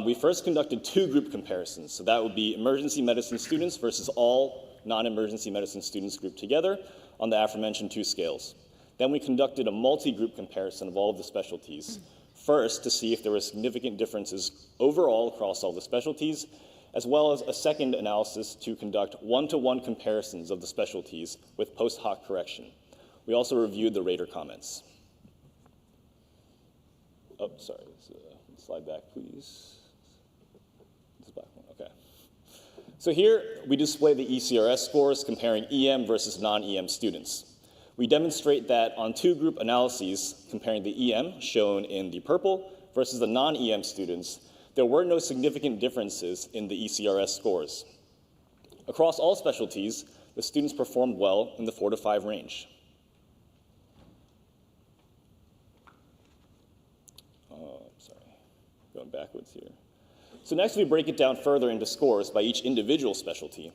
we first conducted 2 group comparisons. So that would be emergency medicine students versus all non-emergency medicine students grouped together on the aforementioned 2 scales. Then we conducted a multi-group comparison of all of the specialties. First, to see if there were significant differences overall across all the specialties, as well as a second analysis to conduct one-to-one comparisons of the specialties with post hoc correction. We also reviewed the rater comments. Oh, sorry, slide back, please. This back one, okay. So here we display the ECRS scores comparing EM versus non-EM students. We demonstrate that on 2 group analyses comparing the EM, shown in the purple, versus the non-EM students, there were no significant differences in the ECRS scores. Across all specialties, the students performed well in the 4 to 5 range. Sorry, going backwards here. So next we break it down further into scores by each individual specialty.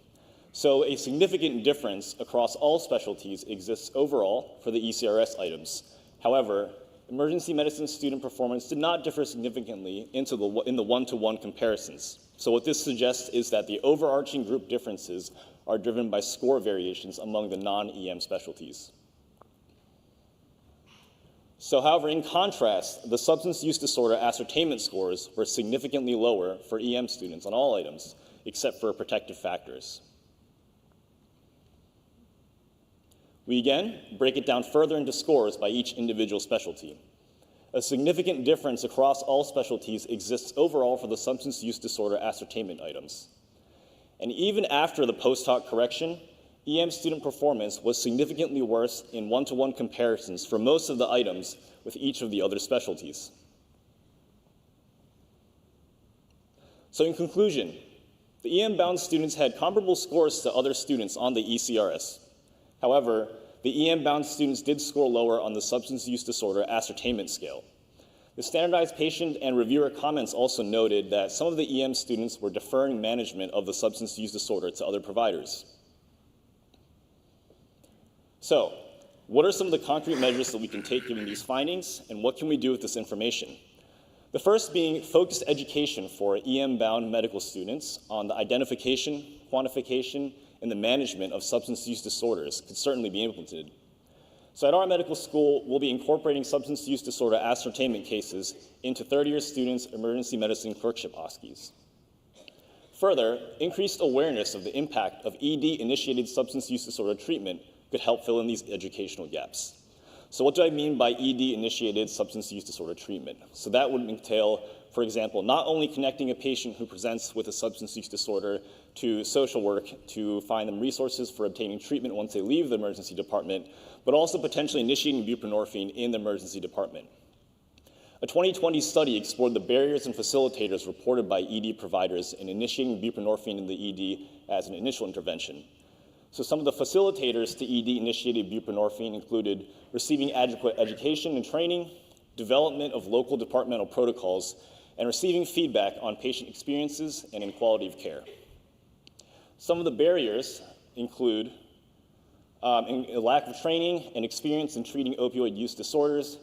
So a significant difference across all specialties exists overall for the ECRS items. However, emergency medicine student performance did not differ significantly in the one-to-one comparisons. So what this suggests is that the overarching group differences are driven by score variations among the non-EM specialties. So however, in contrast, the substance use disorder ascertainment scores were significantly lower for EM students on all items, except for protective factors. We again break it down further into scores by each individual specialty. A significant difference across all specialties exists overall for the substance use disorder ascertainment items. And even after the post-hoc correction, EM student performance was significantly worse in one-to-one comparisons for most of the items with each of the other specialties. So in conclusion, the EM-bound students had comparable scores to other students on the ECRS. However, the EM-bound students did score lower on the substance use disorder ascertainment scale. The standardized patient and reviewer comments also noted that some of the EM students were deferring management of the substance use disorder to other providers. So, what are some of the concrete measures that we can take given these findings, and what can we do with this information? The first being focused education for EM-bound medical students on the identification, quantification, and the management of substance use disorders could certainly be implemented. So at our medical school, we'll be incorporating substance use disorder ascertainment cases into third-year students' emergency medicine clerkship OSCEs. Further, increased awareness of the impact of ED-initiated substance use disorder treatment could help fill in these educational gaps. So what do I mean by ED-initiated substance use disorder treatment? So that would entail, for example, not only connecting a patient who presents with a substance use disorder to social work to find them resources for obtaining treatment once they leave the emergency department, but also potentially initiating buprenorphine in the emergency department. A 2020 study explored the barriers and facilitators reported by ED providers in initiating buprenorphine in the ED as an initial intervention. So some of the facilitators to ED-initiated buprenorphine included receiving adequate education and training, development of local departmental protocols, and receiving feedback on patient experiences and in quality of care. Some of the barriers include a lack of training and experience in treating opioid use disorders,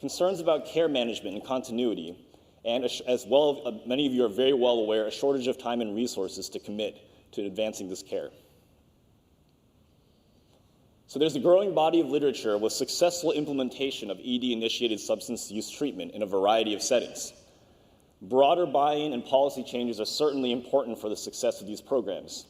concerns about care management and continuity, and as well, many of you are very well aware, a shortage of time and resources to commit to advancing this care. So there's a growing body of literature with successful implementation of ED-initiated substance use treatment in a variety of settings. Broader buy-in and policy changes are certainly important for the success of these programs.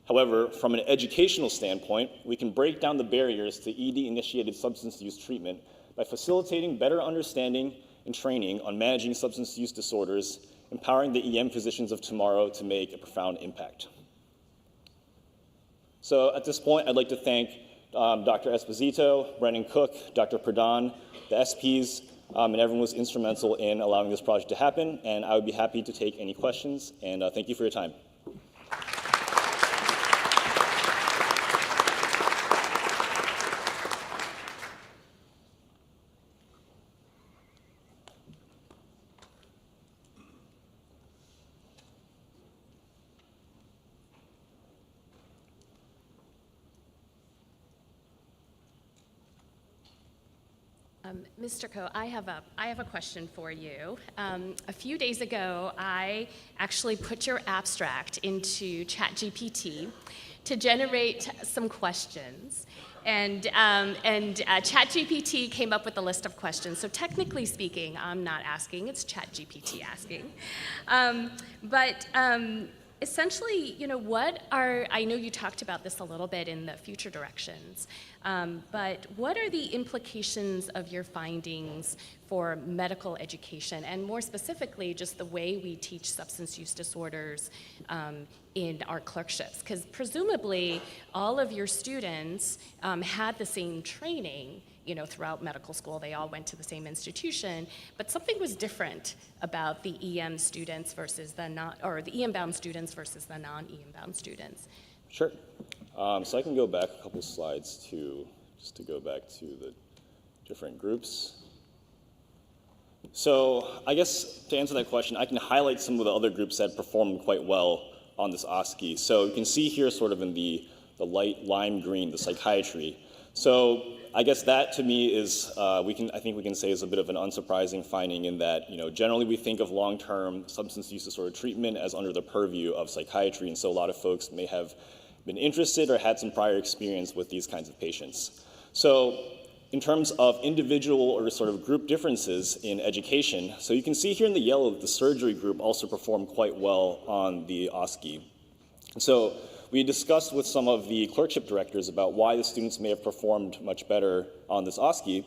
However, from an educational standpoint, we can break down the barriers to ED-initiated substance use treatment by facilitating better understanding and training on managing substance use disorders, empowering the EM physicians of tomorrow to make a profound impact. So at this point, I'd like to thank Dr. Esposito, Brennan Cook, Dr. Pradhan, the SPs, and everyone was instrumental in allowing this project to happen, and I would be happy to take any questions, and thank you for your time. Mr. Coe, I have a question for you. A few days ago, I actually put your abstract into ChatGPT to generate some questions. And ChatGPT came up with a list of questions. So technically speaking, I'm not asking, it's ChatGPT asking. Essentially, I know you talked about this a little bit in the future directions, but what are the implications of your findings for medical education, and more specifically, just the way we teach substance use disorders in our clerkships? Because presumably, all of your students had the same training, throughout medical school. They all went to the same institution, but something was different about the EM students versus the EM-bound students versus the non-EM-bound students. Sure. So I can go back a couple slides just to go back to the different groups. So I guess to answer that question, I can highlight some of the other groups that performed quite well on this OSCE. So you can see here sort of in the light lime green, the psychiatry. So I guess that to me is, I think we can say is a bit of an unsurprising finding in that, generally we think of long-term substance use disorder treatment as under the purview of psychiatry, and so a lot of folks may have been interested or had some prior experience with these kinds of patients. So in terms of individual or sort of group differences in education, so you can see here in the yellow that the surgery group also performed quite well on the OSCE. So we discussed with some of the clerkship directors about why the students may have performed much better on this OSCE,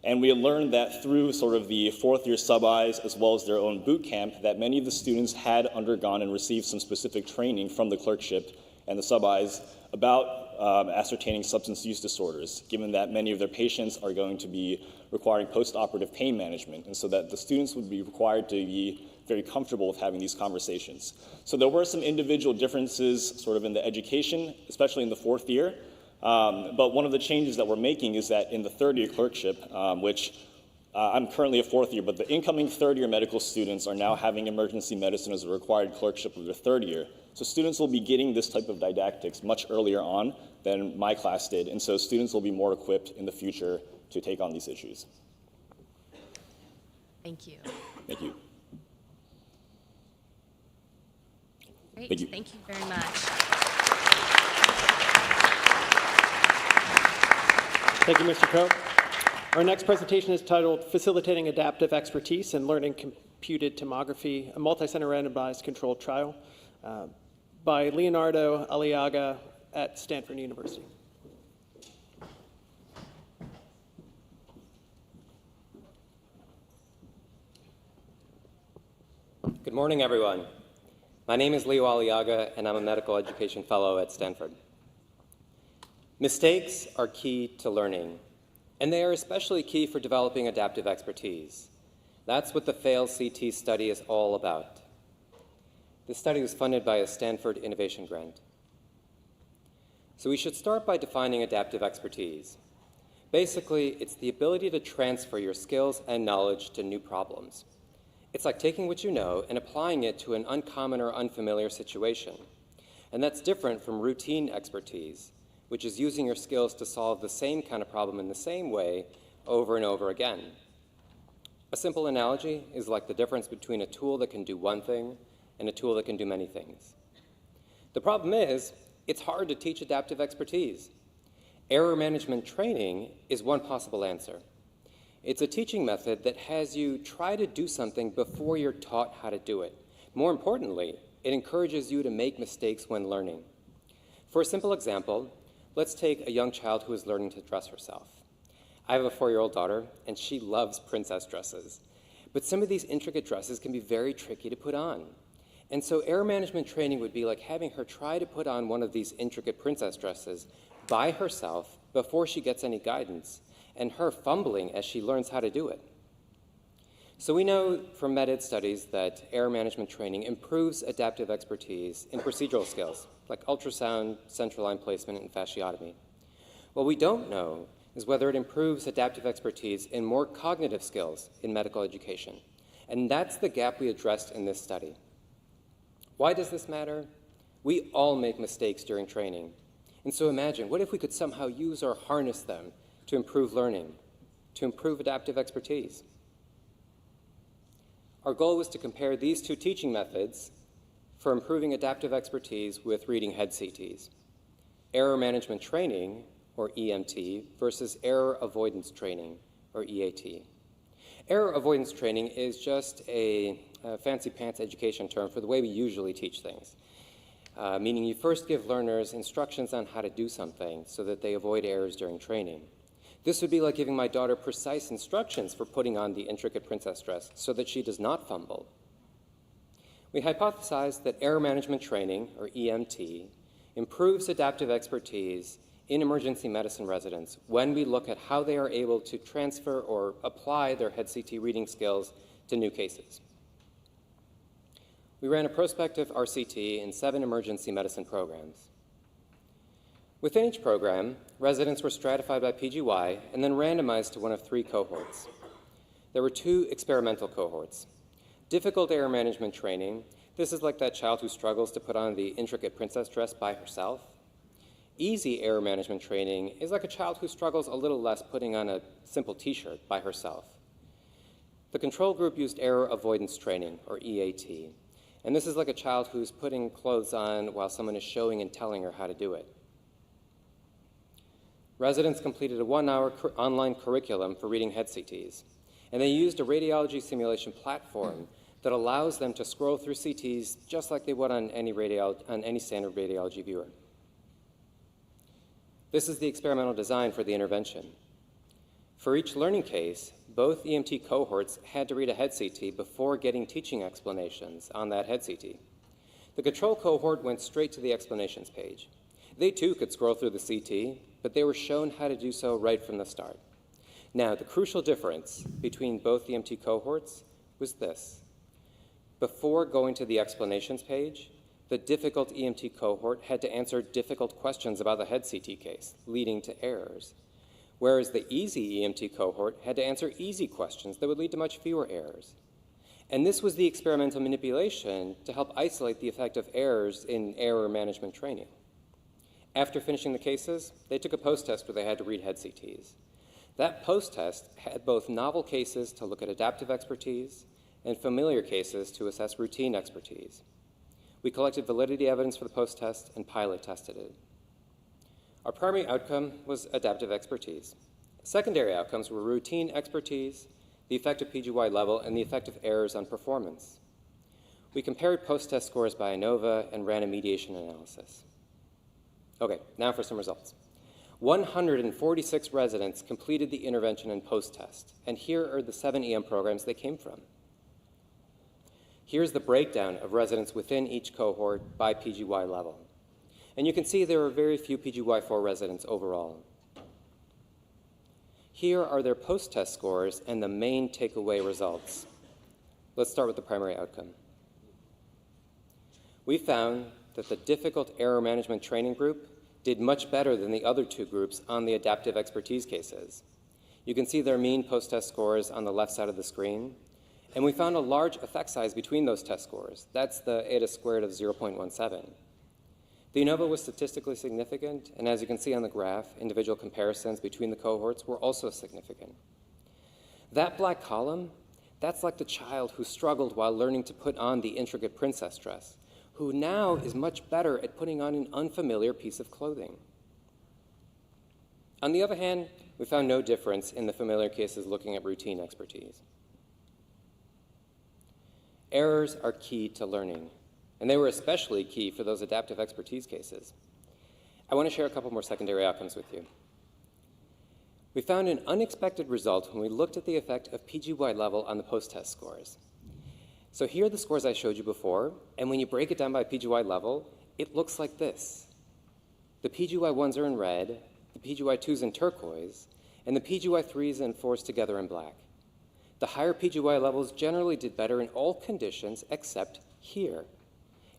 and we learned that through sort of the fourth-year sub-Is as well as their own boot camp, that many of the students had undergone and received some specific training from the clerkship and the sub-Is about ascertaining substance use disorders, given that many of their patients are going to be requiring post-operative pain management, and so that the students would be required to be very comfortable with having these conversations. So there were some individual differences sort of in the education, especially in the fourth year, but one of the changes that we're making is that in the third-year clerkship, which I'm currently a fourth year, but the incoming third-year medical students are now having emergency medicine as a required clerkship of their third year. So students will be getting this type of didactics much earlier on than my class did, and so students will be more equipped in the future to take on these issues. Thank you. Thank you. Great. Thank you. Thank you very much. Thank you, Mr. Coe. Our next presentation is titled Facilitating Adaptive Expertise in Learning Computed Tomography, a Multi-Center Randomized Controlled Trial by Leonardo Aliaga at Stanford University. Good morning, everyone. My name is Leo Aliaga, and I'm a medical education fellow at Stanford. Mistakes are key to learning, and they are especially key for developing adaptive expertise. That's what the FAIL-CT study is all about. This study was funded by a Stanford Innovation Grant. So we should start by defining adaptive expertise. Basically, it's the ability to transfer your skills and knowledge to new problems. It's like taking what you know and applying it to an uncommon or unfamiliar situation. And that's different from routine expertise, which is using your skills to solve the same kind of problem in the same way over and over again. A simple analogy is like the difference between a tool that can do one thing and a tool that can do many things. The problem is, it's hard to teach adaptive expertise. Error management training is one possible answer. It's a teaching method that has you try to do something before you're taught how to do it. More importantly, it encourages you to make mistakes when learning. For a simple example, let's take a young child who is learning to dress herself. I have a 4-year-old daughter, and she loves princess dresses. But some of these intricate dresses can be very tricky to put on. And so error management training would be like having her try to put on one of these intricate princess dresses by herself before she gets any guidance, and her fumbling as she learns how to do it. So we know from med-ed studies that error management training improves adaptive expertise in procedural skills, like ultrasound, central line placement, and fasciotomy. What we don't know is whether it improves adaptive expertise in more cognitive skills in medical education. And that's the gap we addressed in this study. Why does this matter? We all make mistakes during training. And so imagine, what if we could somehow use or harness them to improve learning, to improve adaptive expertise? Our goal was to compare these two teaching methods for improving adaptive expertise with reading head CTs. Error management training, or EMT, versus error avoidance training, or EAT. Error avoidance training is just a fancy pants education term for the way we usually teach things, meaning you first give learners instructions on how to do something so that they avoid errors during training. This would be like giving my daughter precise instructions for putting on the intricate princess dress so that she does not fumble. We hypothesized that error management training, or EMT, improves adaptive expertise in emergency medicine residents when we look at how they are able to transfer or apply their head CT reading skills to new cases. We ran a prospective RCT in 7 emergency medicine programs. Within each program, residents were stratified by PGY and then randomized to one of 3 cohorts. There were 2 experimental cohorts. Difficult error management training, This is like that child who struggles to put on the intricate princess dress by herself. Easy error management training is like a child who struggles a little less putting on a simple t-shirt by herself. The control group used error avoidance training, or EAT, and this is like a child who's putting clothes on while someone is showing and telling her how to do it. Residents completed a 1-hour online curriculum for reading head CTs, and they used a radiology simulation platform that allows them to scroll through CTs just like they would on any standard radiology viewer. This is the experimental design for the intervention. For each learning case, both EMT cohorts had to read a head CT before getting teaching explanations on that head CT. The control cohort went straight to the explanations page. They too could scroll through the CT, but they were shown how to do so right from the start. Now, the crucial difference between both EMT cohorts was this. Before going to the explanations page, the difficult EMT cohort had to answer difficult questions about the head CT case, leading to errors, whereas the easy EMT cohort had to answer easy questions that would lead to much fewer errors. And this was the experimental manipulation to help isolate the effect of errors in error management training. After finishing the cases, they took a post-test where they had to read head CTs. That post-test had both novel cases to look at adaptive expertise and familiar cases to assess routine expertise. We collected validity evidence for the post-test and pilot tested it. Our primary outcome was adaptive expertise. Secondary outcomes were routine expertise, the effect of PGY level, and the effect of errors on performance. We compared post-test scores by ANOVA and ran a mediation analysis. Okay, now for some results. 146 residents completed the intervention and post-test, and here are the 7 EM programs they came from. Here's the breakdown of residents within each cohort by PGY level. And you can see there are very few PGY4 residents overall. Here are their post-test scores and the main takeaway results. Let's start with the primary outcome. We found that the difficult error management training group did much better than the other 2 groups on the adaptive expertise cases. You can see their mean post-test scores on the left side of the screen, and we found a large effect size between those test scores. That's the eta squared of 0.17. The ANOVA was statistically significant, and as you can see on the graph, individual comparisons between the cohorts were also significant. That black column, that's like the child who struggled while learning to put on the intricate princess dress, who now is much better at putting on an unfamiliar piece of clothing. On the other hand, we found no difference in the familiar cases looking at routine expertise. Errors are key to learning, and they were especially key for those adaptive expertise cases. I want to share a couple more secondary outcomes with you. We found an unexpected result when we looked at the effect of PGY level on the post-test scores. So here are the scores I showed you before, and when you break it down by PGY level, it looks like this. The PGY1s are in red, the PGY2s in turquoise, and the PGY3s and 4s together in black. The higher PGY levels generally did better in all conditions except here,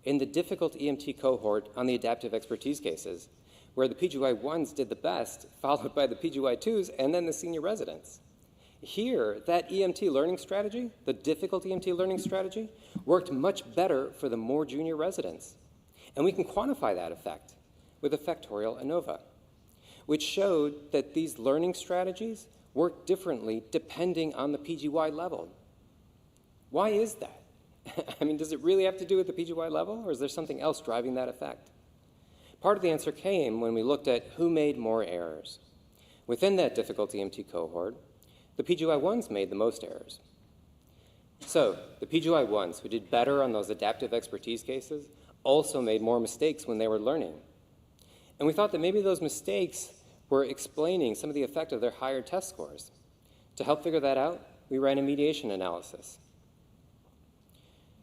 in the difficult EMT cohort on the adaptive expertise cases, where the PGY1s did the best, followed by the PGY2s and then the senior residents. Here, that EMT learning strategy, the difficult EMT learning strategy, worked much better for the more junior residents. And we can quantify that effect with a factorial ANOVA, which showed that these learning strategies work differently depending on the PGY level. Why is that? I mean, does it really have to do with the PGY level, or is there something else driving that effect? Part of the answer came when we looked at who made more errors. Within that difficult EMT cohort, the PGY1s made the most errors. So the PGY1s who did better on those adaptive expertise cases also made more mistakes when they were learning. And we thought that maybe those mistakes were explaining some of the effect of their higher test scores. To help figure that out, we ran a mediation analysis.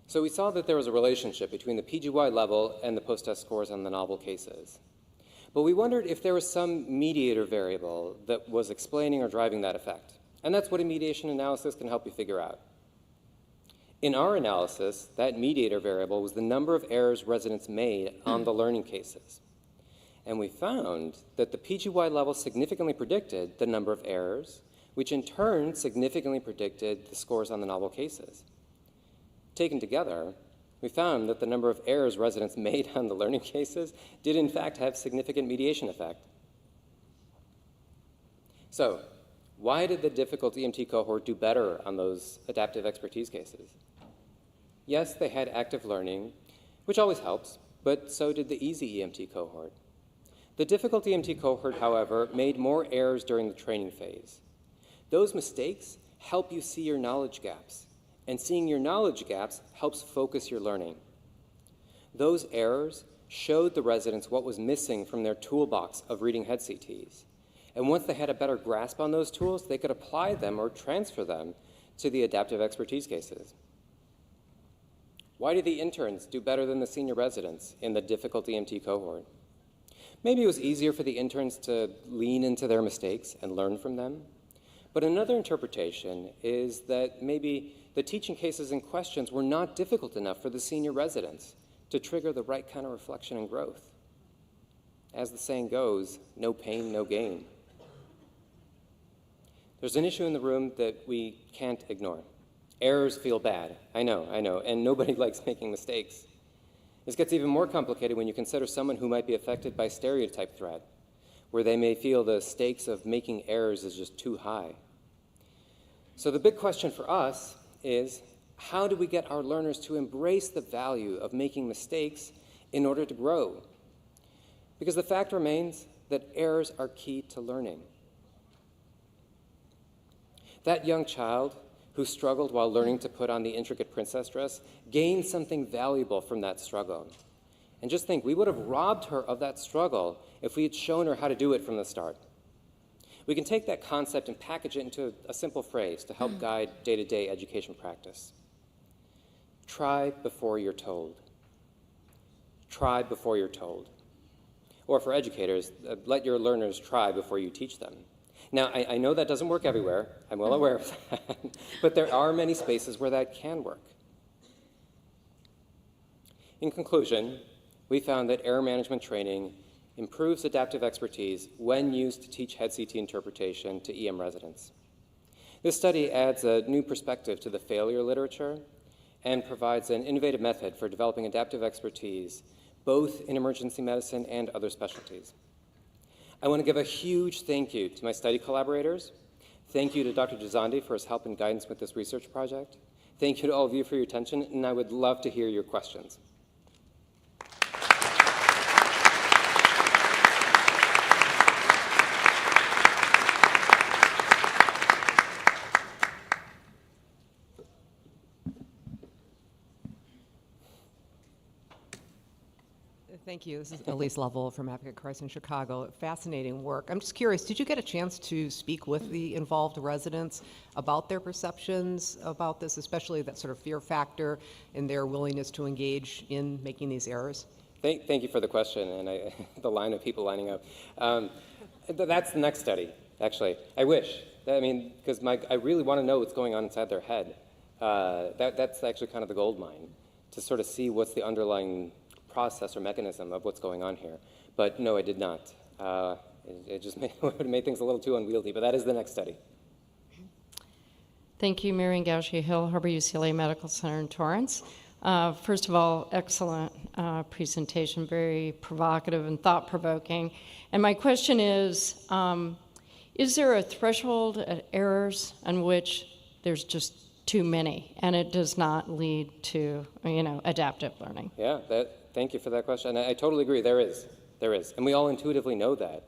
So we saw that there was a relationship between the PGY level and the post-test scores on the novel cases. But we wondered if there was some mediator variable that was explaining or driving that effect. And that's what a mediation analysis can help you figure out. In our analysis, that mediator variable was the number of errors residents made on the learning cases. And we found that the PGY level significantly predicted the number of errors, which in turn significantly predicted the scores on the novel cases. Taken together, We found that the number of errors residents made on the learning cases did in fact have significant mediation effect. So, why did the difficult EMT cohort do better on those adaptive expertise cases? Yes, they had active learning, which always helps, but so did the easy EMT cohort. The difficult EMT cohort, however, made more errors during the training phase. Those mistakes help you see your knowledge gaps, and seeing your knowledge gaps helps focus your learning. Those errors showed the residents what was missing from their toolbox of reading head CTs. And once they had a better grasp on those tools, they could apply them or transfer them to the adaptive expertise cases. Why did the interns do better than the senior residents in the difficult EMT cohort? Maybe it was easier for the interns to lean into their mistakes and learn from them. But another interpretation is that maybe the teaching cases and questions were not difficult enough for the senior residents to trigger the right kind of reflection and growth. As the saying goes, no pain, no gain. There's an issue in the room that we can't ignore. Errors feel bad. I know, and nobody likes making mistakes. This gets even more complicated when you consider someone who might be affected by stereotype threat, where they may feel the stakes of making errors is just too high. So the big question for us is, how do we get our learners to embrace the value of making mistakes in order to grow? Because the fact remains that errors are key to learning. That young child who struggled while learning to put on the intricate princess dress gained something valuable from that struggle. And just think, we would have robbed her of that struggle if we had shown her how to do it from the start. We can take that concept and package it into a simple phrase to help guide day-to-day education practice. Try before you're told. Try before you're told. Or for educators, let your learners try before you teach them. Now, I know that doesn't work everywhere. I'm well aware of that. But there are many spaces where that can work. In conclusion, we found that error management training improves adaptive expertise when used to teach head CT interpretation to EM residents. This study adds a new perspective to the failure literature and provides an innovative method for developing adaptive expertise, both in emergency medicine and other specialties. I want to give a huge thank you to my study collaborators. Thank you to Dr. Gisandi for his help and guidance with this research project. Thank you to all of you for your attention, and I would love to hear your questions. Thank you. This is Elise Lovell from Advocate Christ in Chicago. Fascinating work. I'm just curious, did you get a chance to speak with the involved residents about their perceptions about this, especially that sort of fear factor and their willingness to engage in making these errors? Thank you for the question and the line of people lining up. That's the next study, actually. I wish. I mean, because I really want to know what's going on inside their head. That's actually kind of the gold mine, to sort of see what's the underlying process or mechanism of what's going on here. But no, I did not. It just would have made things a little too unwieldy, but that is the next study. Thank you, Marian Gaucher-Hill, Harbor UCLA Medical Center in Torrance. First of all, excellent presentation, very provocative and thought-provoking. And my question is there a threshold at errors on which there's just too many and it does not lead to, adaptive learning? Yeah, thank you for that question. I totally agree, there is. And we all intuitively know that.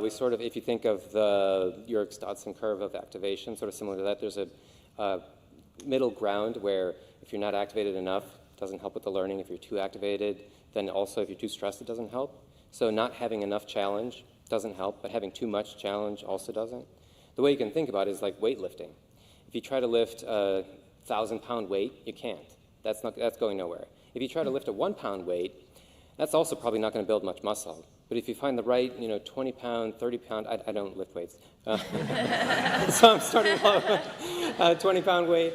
We sort of, if you think of the Yerkes-Dodson curve of activation, sort of similar to that, there's a middle ground where if you're not activated enough, it doesn't help with the learning. If you're too activated, then also if you're too stressed, it doesn't help. So not having enough challenge doesn't help, but having too much challenge also doesn't. The way you can think about it is like weightlifting. If you try to lift a 1,000-pound weight, you can't. That's going nowhere. If you try to lift a 1-pound weight, that's also probably not going to build much muscle. But if you find the right, 20-pound, 30-pound, I don't lift weights, so I'm starting low, 20-pound weight,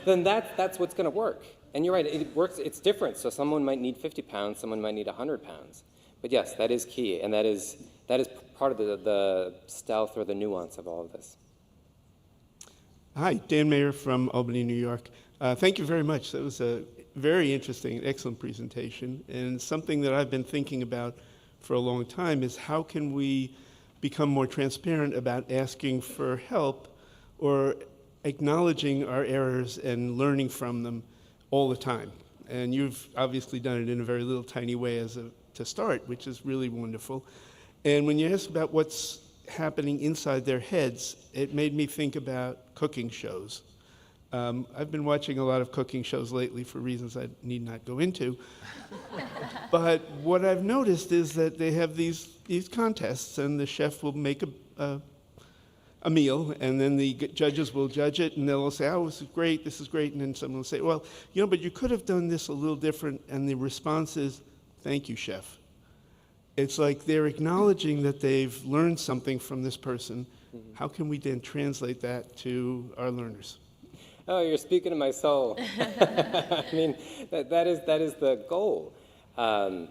then that's what's going to work. And you're right, it works. It's different. So someone might need 50 pounds, someone might need 100 pounds. But yes, that is key, and that is part of the stealth or the nuance of all of this. Hi, Dan Mayer from Albany, New York. Thank you very much. That was a very interesting, excellent presentation. And something that I've been thinking about for a long time is how can we become more transparent about asking for help or acknowledging our errors and learning from them all the time. And you've obviously done it in a very little tiny way to start, which is really wonderful. And when you ask about what's happening inside their heads, it made me think about cooking shows. I've been watching a lot of cooking shows lately for reasons I need not go into. But what I've noticed is that they have these contests, and the chef will make a meal, and then the judges will judge it, and they'll say, oh, this is great, and then someone will say, well, but you could have done this a little different, and the response is, thank you, chef. It's like they're acknowledging that they've learned something from this person. Mm-hmm. How can we then translate that to our learners? Oh, you're speaking to my soul. I mean, that is the goal. I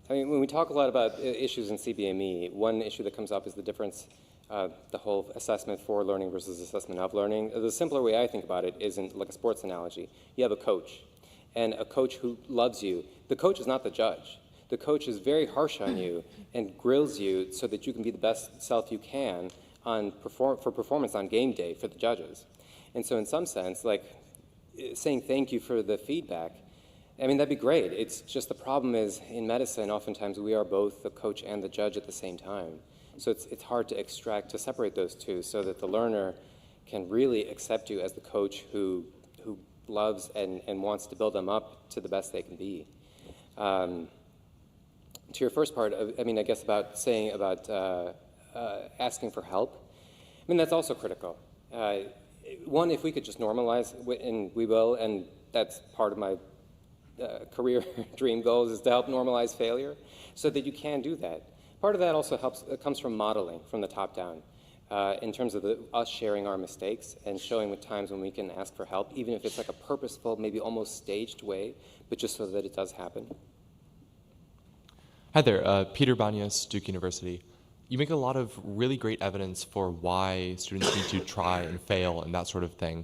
mean, when we talk a lot about issues in CBME, one issue that comes up is the difference, the whole assessment for learning versus assessment of learning. The simpler way I think about it is in like a sports analogy. You have a coach, and a coach who loves you. The coach is not the judge. The coach is very harsh on you and grills you so that you can be the best self you can for performance on game day for the judges. And so in some sense, like saying thank you for the feedback, I mean, that'd be great. It's just the problem is in medicine, oftentimes we are both the coach and the judge at the same time. So it's hard to separate those two so that the learner can really accept you as the coach who loves and wants to build them up to the best they can be. To your first part, I mean, I guess about asking for help, I mean, that's also critical. One, if we could just normalize, and we will, and that's part of my career dream goals is to help normalize failure so that you can do that. Part of that also comes from modeling from the top down in terms of us sharing our mistakes and showing with times when we can ask for help, even if it's like a purposeful, maybe almost staged way, but just so that it does happen. Hi there, Peter Banyas, Duke University. You make a lot of really great evidence for why students need to try and fail and that sort of thing,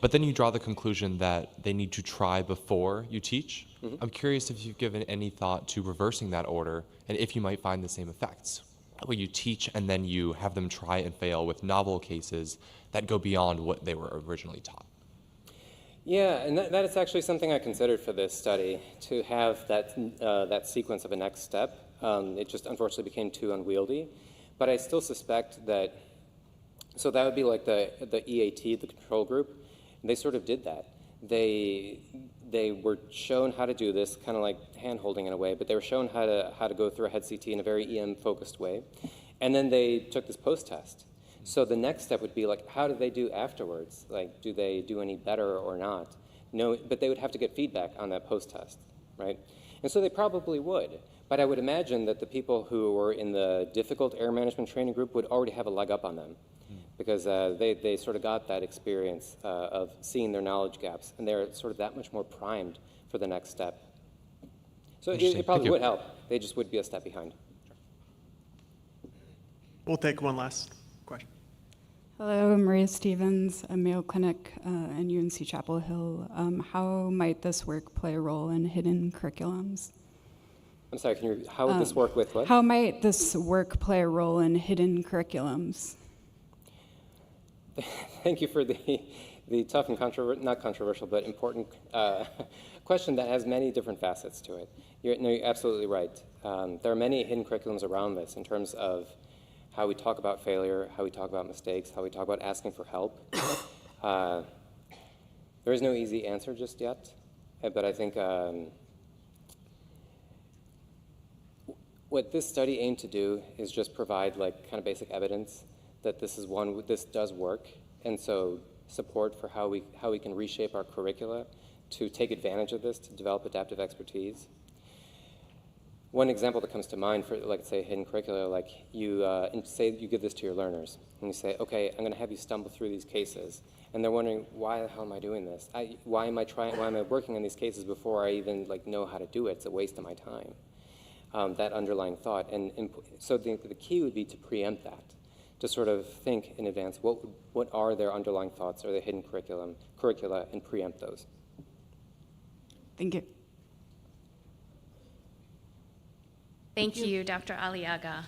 but then you draw the conclusion that they need to try before you teach. Mm-hmm. I'm curious if you've given any thought to reversing that order and if you might find the same effects, where you teach and then you have them try and fail with novel cases that go beyond what they were originally taught. Yeah, and that is actually something I considered for this study, to have that sequence of a next step. It just unfortunately became too unwieldy. But I still suspect that, so that would be like the EAT, the control group, and they sort of did that. They were shown how to do this, kind of like hand-holding in a way, but they were shown how to go through a head CT in a very EM-focused way. And then they took this post-test. So the next step would be like, how do they do afterwards? Like, do they do any better or not? No, but they would have to get feedback on that post-test, right? And so they probably would. But I would imagine that the people who were in the difficult air management training group would already have a leg up on them because they sort of got that experience of seeing their knowledge gaps, and they're sort of that much more primed for the next step. So it probably would help. They just would be a step behind. We'll take one last question. Hello, Maria Stevens, Mayo Clinic and UNC Chapel Hill. How might this work play a role in hidden curriculums? I'm sorry, how would this work with what? How might this work play a role in hidden curriculums? Thank you for the tough and not controversial, but important question that has many different facets to it. You're absolutely right. There are many hidden curriculums around this in terms of how we talk about failure, how we talk about mistakes, how we talk about asking for help. There is no easy answer just yet, but I think what this study aimed to do is just provide like kind of basic evidence that this does work, and so support for how we can reshape our curricula to take advantage of this, to develop adaptive expertise. One example that comes to mind for, like, say, hidden curricula, like say you give this to your learners, and you say, okay, I'm going to have you stumble through these cases, and they're wondering, why the hell am I doing this? Why am I working on these cases before I even know how to do it? It's a waste of my time. That underlying thought, and so the key would be to preempt that, to sort of think in advance, what are their underlying thoughts or their hidden curricula, and preempt those. Thank you. Thank you, Dr. Aliaga.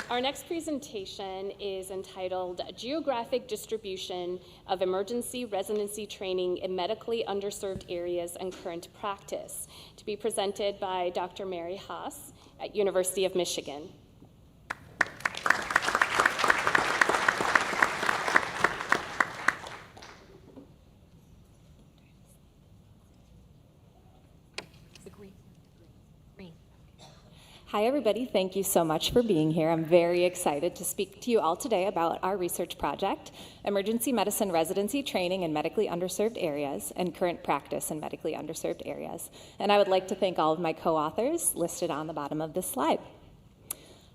Our next presentation is entitled Geographic Distribution of Emergency Residency Training in Medically Underserved Areas and Current Practice, to be presented by Dr. Mary Haas at University of Michigan. Hi, everybody. Thank you so much for being here. I'm very excited to speak to you all today about our research project, Emergency Medicine Residency Training in Medically Underserved Areas and Current Practice in Medically Underserved Areas. And I would like to thank all of my co-authors listed on the bottom of this slide.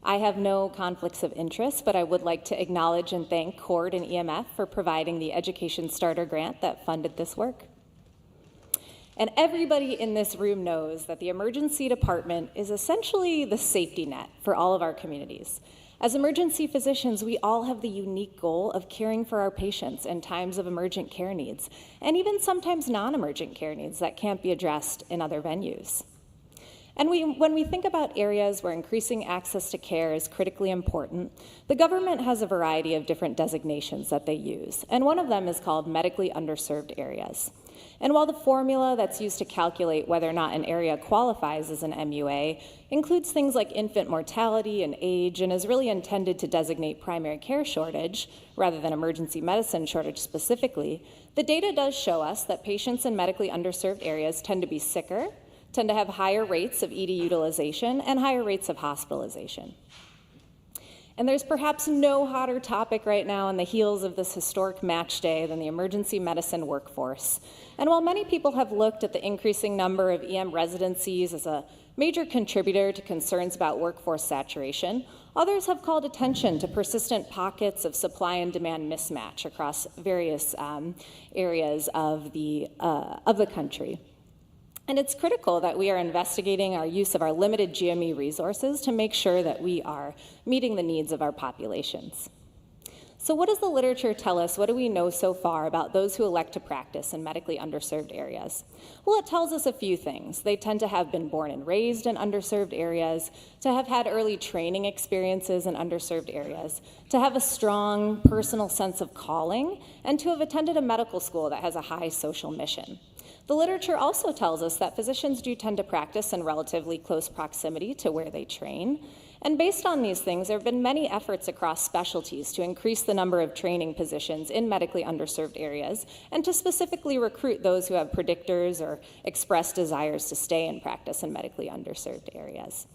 I have no conflicts of interest, but I would like to acknowledge and thank CORD and EMF for providing the Education Starter Grant that funded this work. And everybody in this room knows that the emergency department is essentially the safety net for all of our communities. As emergency physicians, we all have the unique goal of caring for our patients in times of emergent care needs, and even sometimes non-emergent care needs that can't be addressed in other venues. And when we think about areas where increasing access to care is critically important, the government has a variety of different designations that they use, and one of them is called medically underserved areas. And while the formula that's used to calculate whether or not an area qualifies as an MUA includes things like infant mortality and age and is really intended to designate primary care shortage rather than emergency medicine shortage specifically, the data does show us that patients in medically underserved areas tend to be sicker, tend to have higher rates of ED utilization, and higher rates of hospitalization. And there's perhaps no hotter topic right now on the heels of this historic match day than the emergency medicine workforce. And while many people have looked at the increasing number of EM residencies as a major contributor to concerns about workforce saturation, others have called attention to persistent pockets of supply and demand mismatch across various areas of the country. And it's critical that we are investigating our use of our limited GME resources to make sure that we are meeting the needs of our populations. So what does the literature tell us? What do we know so far about those who elect to practice in medically underserved areas? Well, it tells us a few things. They tend to have been born and raised in underserved areas, to have had early training experiences in underserved areas, to have a strong personal sense of calling, and to have attended a medical school that has a high social mission. The literature also tells us that physicians do tend to practice in relatively close proximity to where they train. And based on these things, there have been many efforts across specialties to increase the number of training positions in medically underserved areas and to specifically recruit those who have predictors or express desires to stay in practice in medically underserved areas.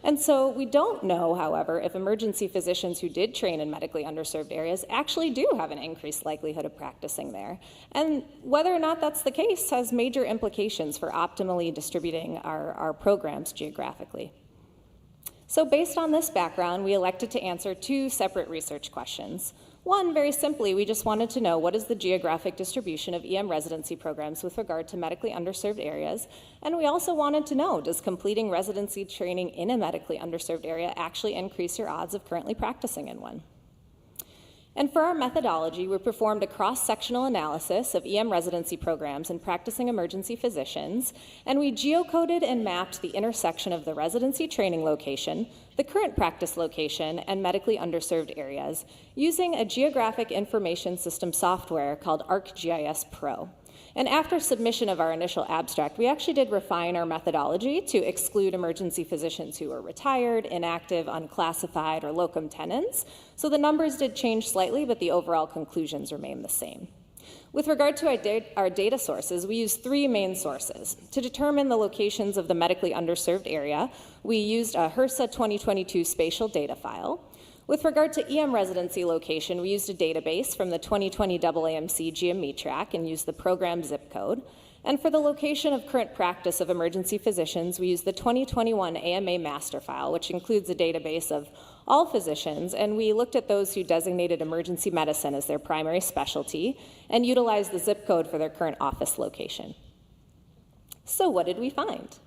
And so we don't know, however, if emergency physicians who did train in medically underserved areas actually do have an increased likelihood of practicing there. And whether or not that's the case has major implications for optimally distributing our programs geographically. So based on this background, we elected to answer two separate research questions. One, very simply, we just wanted to know what is the geographic distribution of EM residency programs with regard to medically underserved areas, and we also wanted to know, does completing residency training in a medically underserved area actually increase your odds of currently practicing in one? And for our methodology, we performed a cross-sectional analysis of EM residency programs and practicing emergency physicians, and we geocoded and mapped the intersection of the residency training location, the current practice location, and medically underserved areas using a geographic information system software called ArcGIS Pro. And after submission of our initial abstract, we actually did refine our methodology to exclude emergency physicians who were retired, inactive, unclassified, or locum tenens. So the numbers did change slightly, but the overall conclusions remain the same. With regard to our data sources, we used three main sources. To determine the locations of the medically underserved area, we used a HRSA 2022 spatial data file. With regard to EM residency location, we used a database from the 2020 AAMC GME track and used the program zip code. And for the location of current practice of emergency physicians, we used the 2021 AMA master file, which includes a database of all physicians, and we looked at those who designated emergency medicine as their primary specialty and utilized the zip code for their current office location. So what did we find?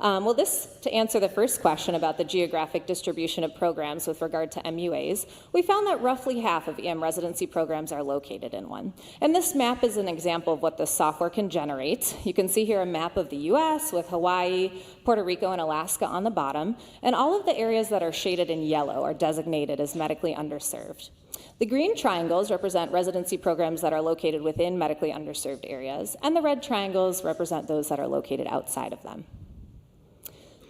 Well, to answer the first question about the geographic distribution of programs with regard to MUAs, we found that roughly half of EM residency programs are located in one. And this map is an example of what this software can generate. You can see here a map of the US with Hawaii, Puerto Rico, and Alaska on the bottom, and all of the areas that are shaded in yellow are designated as medically underserved. The green triangles represent residency programs that are located within medically underserved areas, and the red triangles represent those that are located outside of them.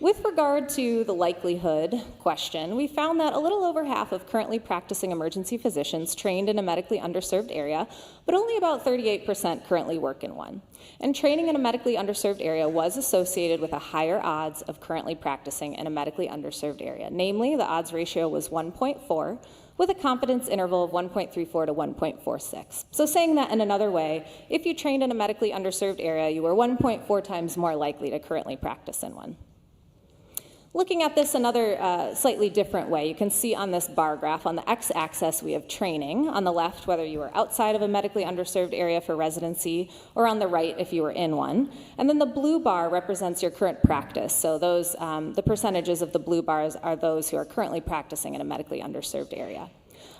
With regard to the likelihood question, we found that a little over half of currently practicing emergency physicians trained in a medically underserved area, but only about 38% currently work in one. And training in a medically underserved area was associated with a higher odds of currently practicing in a medically underserved area. Namely, the odds ratio was 1.4, with a confidence interval of 1.34 to 1.46. So saying that in another way, if you trained in a medically underserved area, you were 1.4 times more likely to currently practice in one. Looking at this another slightly different way, you can see on this bar graph on the x-axis we have training. On the left, whether you were outside of a medically underserved area for residency, or on the right if you were in one. And then the blue bar represents your current practice. So those, the percentages of the blue bars are those who are currently practicing in a medically underserved area.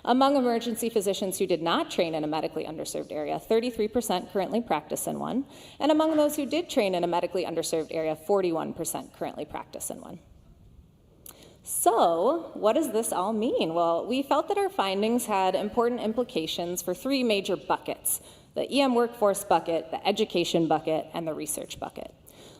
Among emergency physicians who did not train in a medically underserved area, 33% currently practice in one. And among those who did train in a medically underserved area, 41% currently practice in one. So, what does this all mean? Well, we felt that our findings had important implications for three major buckets: the EM workforce bucket, the education bucket, and the research bucket.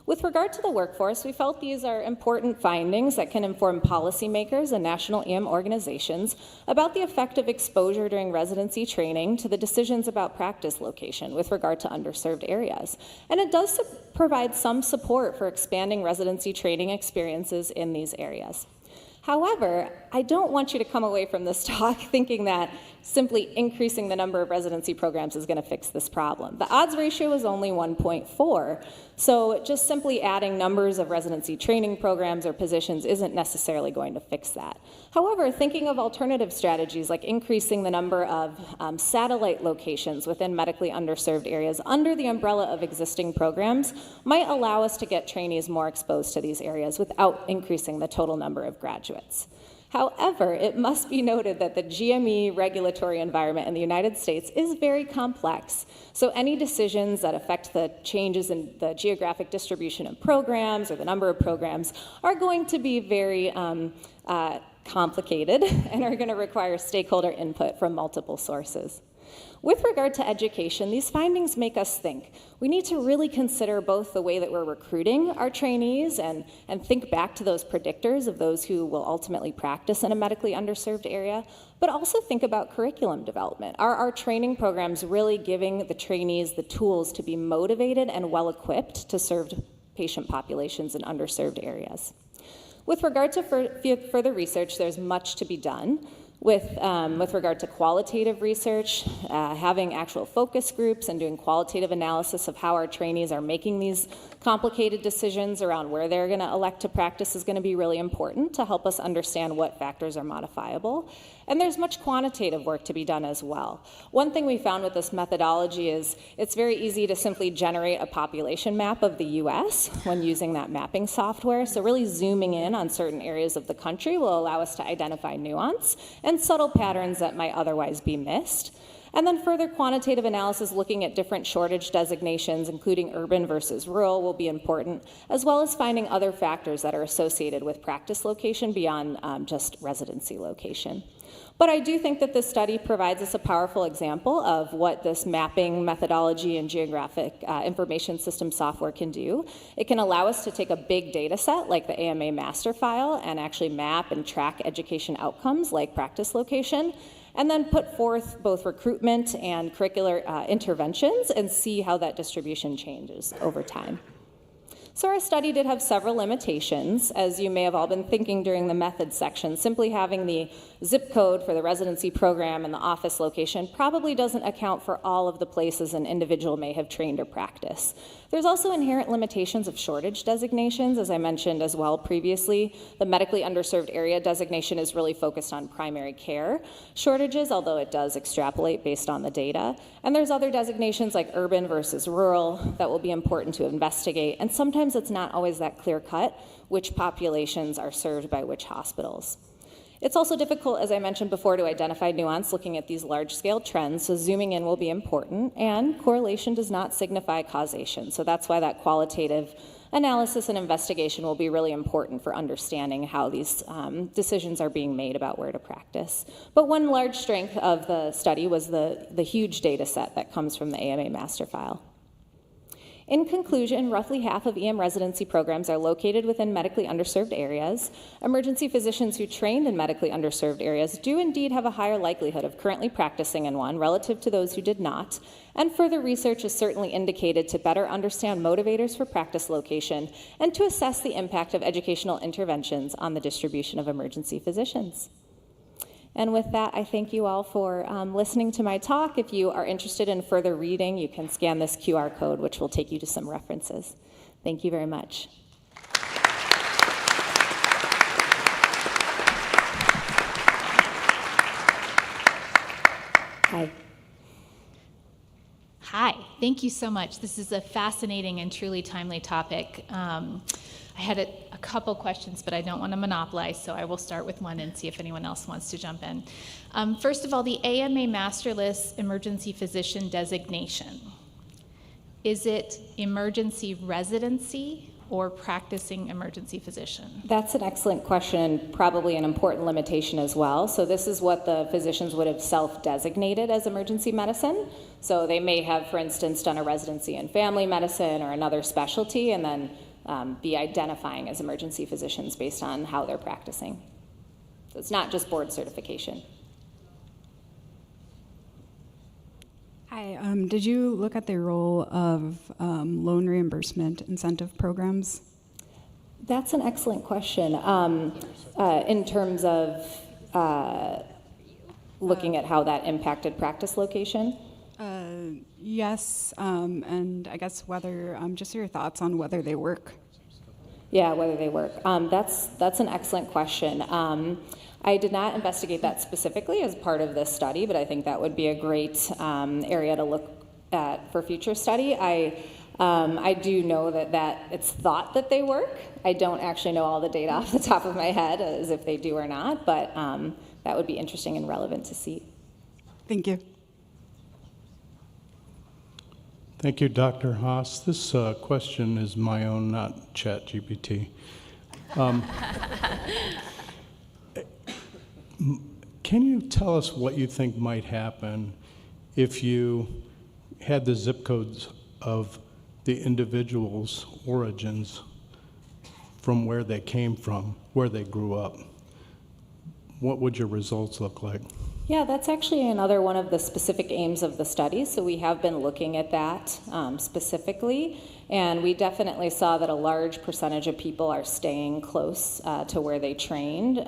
With regard to the workforce, we felt these are important findings that can inform policymakers and national EM organizations about the effect of exposure during residency training to the decisions about practice location with regard to underserved areas. And it does provide some support for expanding residency training experiences in these areas. However, I don't want you to come away from this talk thinking that simply increasing the number of residency programs is going to fix this problem. The odds ratio is only 1.4, so just simply adding numbers of residency training programs or positions isn't necessarily going to fix that. However, thinking of alternative strategies like increasing the number of satellite locations within medically underserved areas under the umbrella of existing programs might allow us to get trainees more exposed to these areas without increasing the total number of graduates. However, it must be noted that the GME regulatory environment in the United States is very complex. So any decisions that affect the changes in the geographic distribution of programs or the number of programs are going to be very complicated and are going to require stakeholder input from multiple sources. With regard to education, these findings make us think. We need to really consider both the way that we're recruiting our trainees and think back to those predictors of those who will ultimately practice in a medically underserved area, but also think about curriculum development. Are our training programs really giving the trainees the tools to be motivated and well-equipped to serve patient populations in underserved areas? With regard to further research, there's much to be done. With regard to qualitative research, having actual focus groups and doing qualitative analysis of how our trainees are making these complicated decisions around where they're going to elect to practice is going to be really important to help us understand what factors are modifiable. And there's much quantitative work to be done as well. One thing we found with this methodology is it's very easy to simply generate a population map of the US when using that mapping software. So really zooming in on certain areas of the country will allow us to identify nuance and subtle patterns that might otherwise be missed. And then further quantitative analysis looking at different shortage designations, including urban versus rural, will be important, as well as finding other factors that are associated with practice location beyond just residency location. But I do think that this study provides us a powerful example of what this mapping methodology and geographic information system software can do. It can allow us to take a big data set like the AMA master file and actually map and track education outcomes like practice location, and then put forth both recruitment and curricular interventions and see how that distribution changes over time. So our study did have several limitations, as you may have all been thinking during the methods section. Simply having the zip code for the residency program and the office location probably doesn't account for all of the places an individual may have trained or practiced. There's also inherent limitations of shortage designations, as I mentioned as well previously. The medically underserved area designation is really focused on primary care shortages, although it does extrapolate based on the data. And there's other designations like urban versus rural that will be important to investigate, and sometimes sometimes it's not always that clear-cut which populations are served by which hospitals. It's also difficult, as I mentioned before, to identify nuance looking at these large-scale trends, so zooming in will be important, and correlation does not signify causation, so that's why that qualitative analysis and investigation will be really important for understanding how these decisions are being made about where to practice. But one large strength of the study was the huge data set that comes from the AMA master file. In conclusion, roughly half of EM residency programs are located within medically underserved areas. Emergency physicians who trained in medically underserved areas do indeed have a higher likelihood of currently practicing in one relative to those who did not, and further research is certainly indicated to better understand motivators for practice location and to assess the impact of educational interventions on the distribution of emergency physicians. And with that, I thank you all for listening to my talk. If you are interested in further reading, you can scan this QR code, which will take you to some references. Thank you very much. Hi. Hi, thank you so much. This is a fascinating and truly timely topic. I had a couple questions, but I don't want to monopolize, so I will start with one and see if anyone else wants to jump in. First of all, the AMA Master List Emergency Physician designation. Is it emergency residency or practicing emergency physician? That's an excellent question, probably an important limitation as well. So this is what the physicians would have self-designated as emergency medicine. So they may have, for instance, done a residency in family medicine or another specialty and then be identifying as emergency physicians based on how they're practicing. So it's not just board certification. Hi, did you look at the role of loan reimbursement incentive programs? That's an excellent question. In terms of looking at how that impacted practice location? Yes, and I guess whether, just your thoughts on whether they work. Yeah, whether they work. That's an excellent question. I did not investigate that specifically as part of this study, but I think that would be a great area to look at for future study. I do know that it's thought that they work. I don't actually know all the data off the top of my head as if they do or not, but that would be interesting and relevant to see. Thank you. Thank you, Dr. Haas. This question is my own, not ChatGPT. Can you tell us what you think might happen if you had the zip codes of the individual's origins from where they came from, where they grew up? What would your results look like? Yeah, that's actually another one of the specific aims of the study. So we have been looking at that specifically, and we definitely saw that a large percentage of people are staying close to where they trained,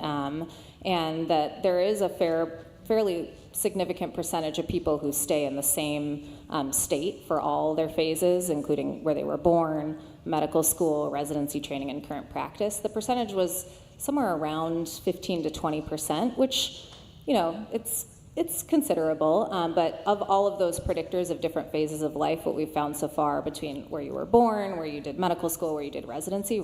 and that there is a fairly significant percentage of people who stay in the same state for all their phases, including where they were born, medical school, residency training, and current practice. The percentage was somewhere around 15 to 20%, which, you know, it's considerable, but of all of those predictors of different phases of life, what we've found so far between where you were born, where you did medical school, where you did residency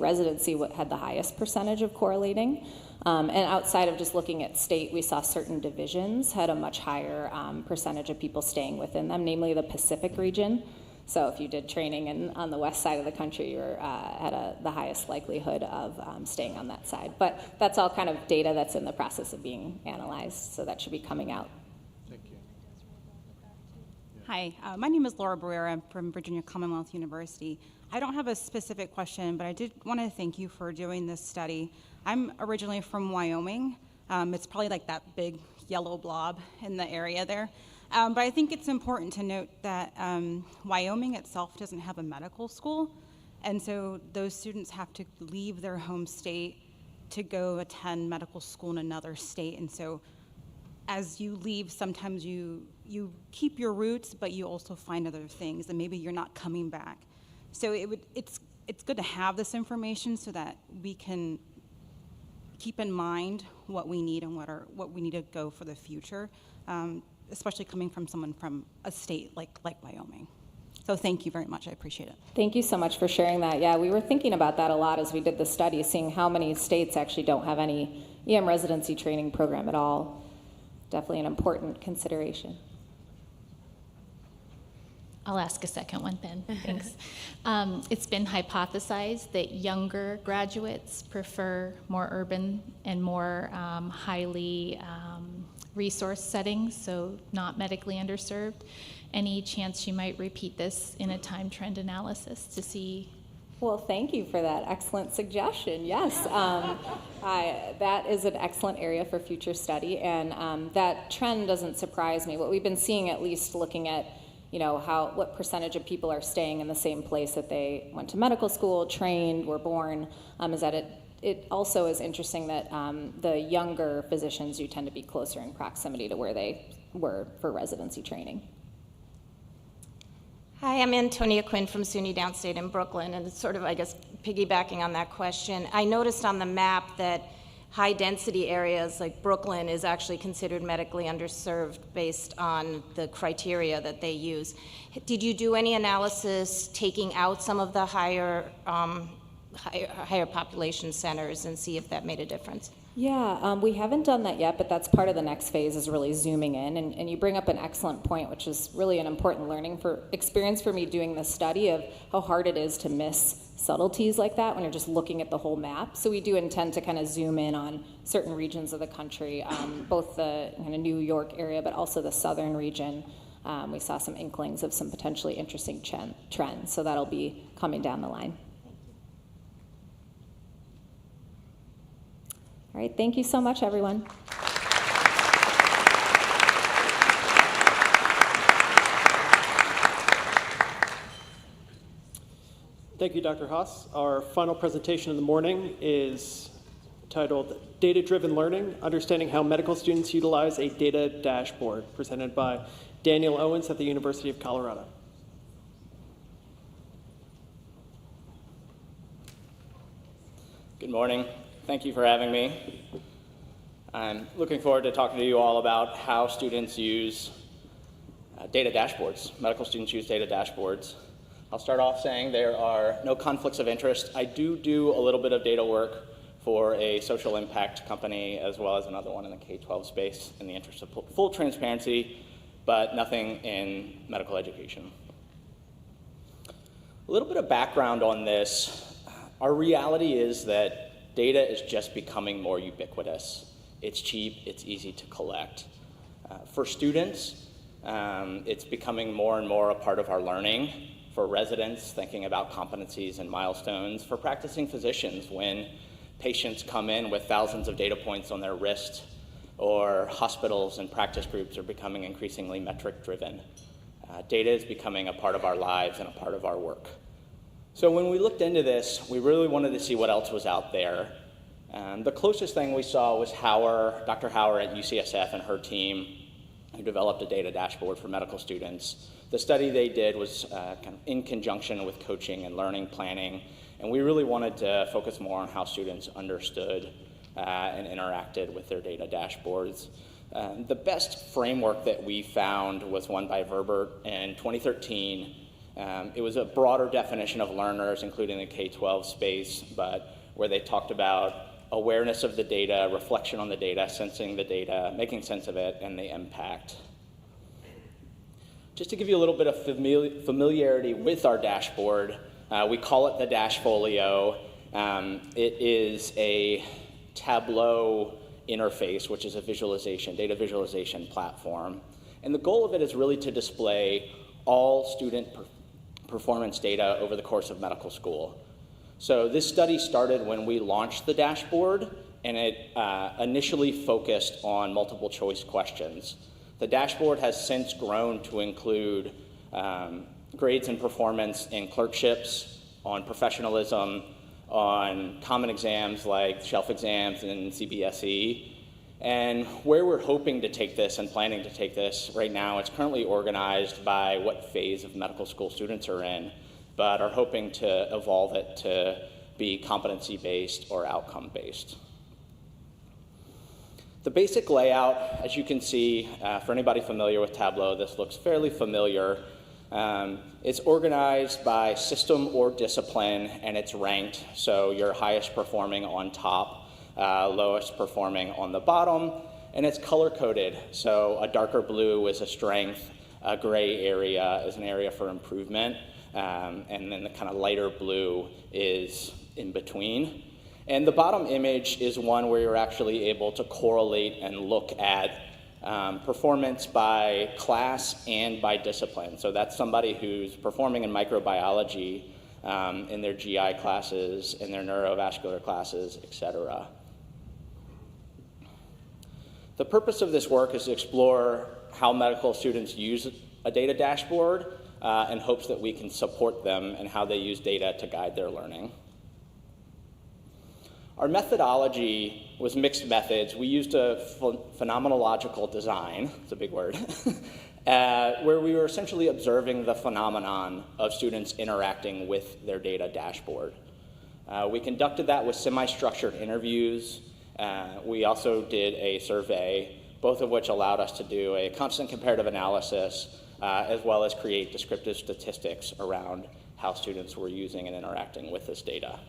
had the highest percentage of correlating. And outside of just looking at state, we saw certain divisions had a much higher percentage of people staying within them, namely the Pacific region. So if you did training on the west side of the country, you had the highest likelihood of staying on that side. But that's all kind of data that's in the process of being analyzed, so that should be coming out. Thank you. Hi, my name is Laura Barrera. I'm from Virginia Commonwealth University. I don't have a specific question, but I did want to thank you for doing this study. I'm originally from Wyoming. It's probably like that big yellow blob in the area there. But I think it's important to note that Wyoming itself doesn't have a medical school, and so those students have to leave their home state to go attend medical school in another state. And so as you leave, sometimes you keep your roots, but you also find other things, and maybe you're not coming back. So it's good to have this information so that we can keep in mind what we need and what we need to go for the future. Especially coming from someone from a state like Wyoming. So thank you very much. I appreciate it. Thank you so much for sharing that. Yeah, we were thinking about that a lot as we did the study, seeing how many states actually don't have any EM residency training program at all. Definitely an important consideration. I'll ask a second one, Ben. Thanks. It's been hypothesized that younger graduates prefer more urban and more highly resource settings, so not medically underserved. Any chance you might repeat this in a time trend analysis to see? Well, thank you for that excellent suggestion. Yes, that is an excellent area for future study, and that trend doesn't surprise me. What we've been seeing, at least looking at what percentage of people are staying in the same place that they went to medical school, trained, were born, is that it also is interesting that the younger physicians, you tend to be closer in proximity to where they were for residency training. Hi, I'm Antonia Quinn from SUNY Downstate in Brooklyn, and it's sort of, I guess, piggybacking on that question. I noticed on the map that high-density areas like Brooklyn is actually considered medically underserved based on the criteria that they use. Did you do any analysis taking out some of the higher population centers and see if that made a difference? Yeah, we haven't done that yet, but that's part of the next phase, is really zooming in. And you bring up an excellent point, which is really an important learning experience for me doing this study of how hard it is to miss subtleties like that when you're just looking at the whole map. So we do intend to kind of zoom in on certain regions of the country, both the kind of New York area, but also the southern region. We saw some inklings of some potentially interesting trends, so that'll be coming down the line. All right, thank you so much, everyone. Thank you, Dr. Haas. Our final presentation of the morning is titled Data-Driven Learning, Understanding How Medical Students Utilize a Data Dashboard, presented by Daniel Owens at the University of Colorado. Good morning. Thank you for having me. I'm looking forward to talking to you all about how students use data dashboards. Medical students use data dashboards. I'll start off saying there are no conflicts of interest. I do a little bit of data work for a social impact company as well as another one in the K-12 space in the interest of full transparency, but nothing in medical education. A little bit of background on this. Our reality is that data is just becoming more ubiquitous. It's cheap, it's easy to collect. For students, it's becoming more and more a part of our learning. For residents, thinking about competencies and milestones. For practicing physicians, when patients come in with thousands of data points on their wrist, or hospitals and practice groups are becoming increasingly metric-driven. Data is becoming a part of our lives and a part of our work. So when we looked into this, we really wanted to see what else was out there. The closest thing we saw was Dr. Hauer at UCSF and her team, who developed a data dashboard for medical students. The study they did was kind of in conjunction with coaching and learning planning, and we really wanted to focus more on how students understood and interacted with their data dashboards. The best framework that we found was one by Verbert in 2013. It was a broader definition of learners, including the K-12 space, but where they talked about awareness of the data, reflection on the data, sensing the data, making sense of it, and the impact. Just to give you a little bit of familiarity with our dashboard, we call it the Dashfolio. It is a Tableau interface, which is a data visualization platform. And the goal of it is really to display all student performance data over the course of medical school. So this study started when we launched the dashboard, and it initially focused on multiple choice questions. The dashboard has since grown to include grades and performance in clerkships, on professionalism, on common exams like shelf exams and CBSE. And where we're hoping to take this and planning to take this right now, it's currently organized by what phase of medical school students are in, but are hoping to evolve it to be competency-based or outcome-based. The basic layout, as you can see, for anybody familiar with Tableau, this looks fairly familiar. It's organized by system or discipline, and it's ranked. So you're highest performing on top, lowest performing on the bottom, and it's color-coded. So a darker blue is a strength, a gray area is an area for improvement, and then the kind of lighter blue is in between. And the bottom image is one where you're actually able to correlate and look at performance by class and by discipline. So that's somebody who's performing in microbiology, in their GI classes, in their neurovascular classes, etc. The purpose of this work is to explore how medical students use a data dashboard in hopes that we can support them and how they use data to guide their learning. Our methodology was mixed methods. We used a phenomenological design, it's a big word, where we were essentially observing the phenomenon of students interacting with their data dashboard. We conducted that with semi-structured interviews. We also did a survey, both of which allowed us to do a constant comparative analysis, as well as create descriptive statistics around how students were using and interacting with this data.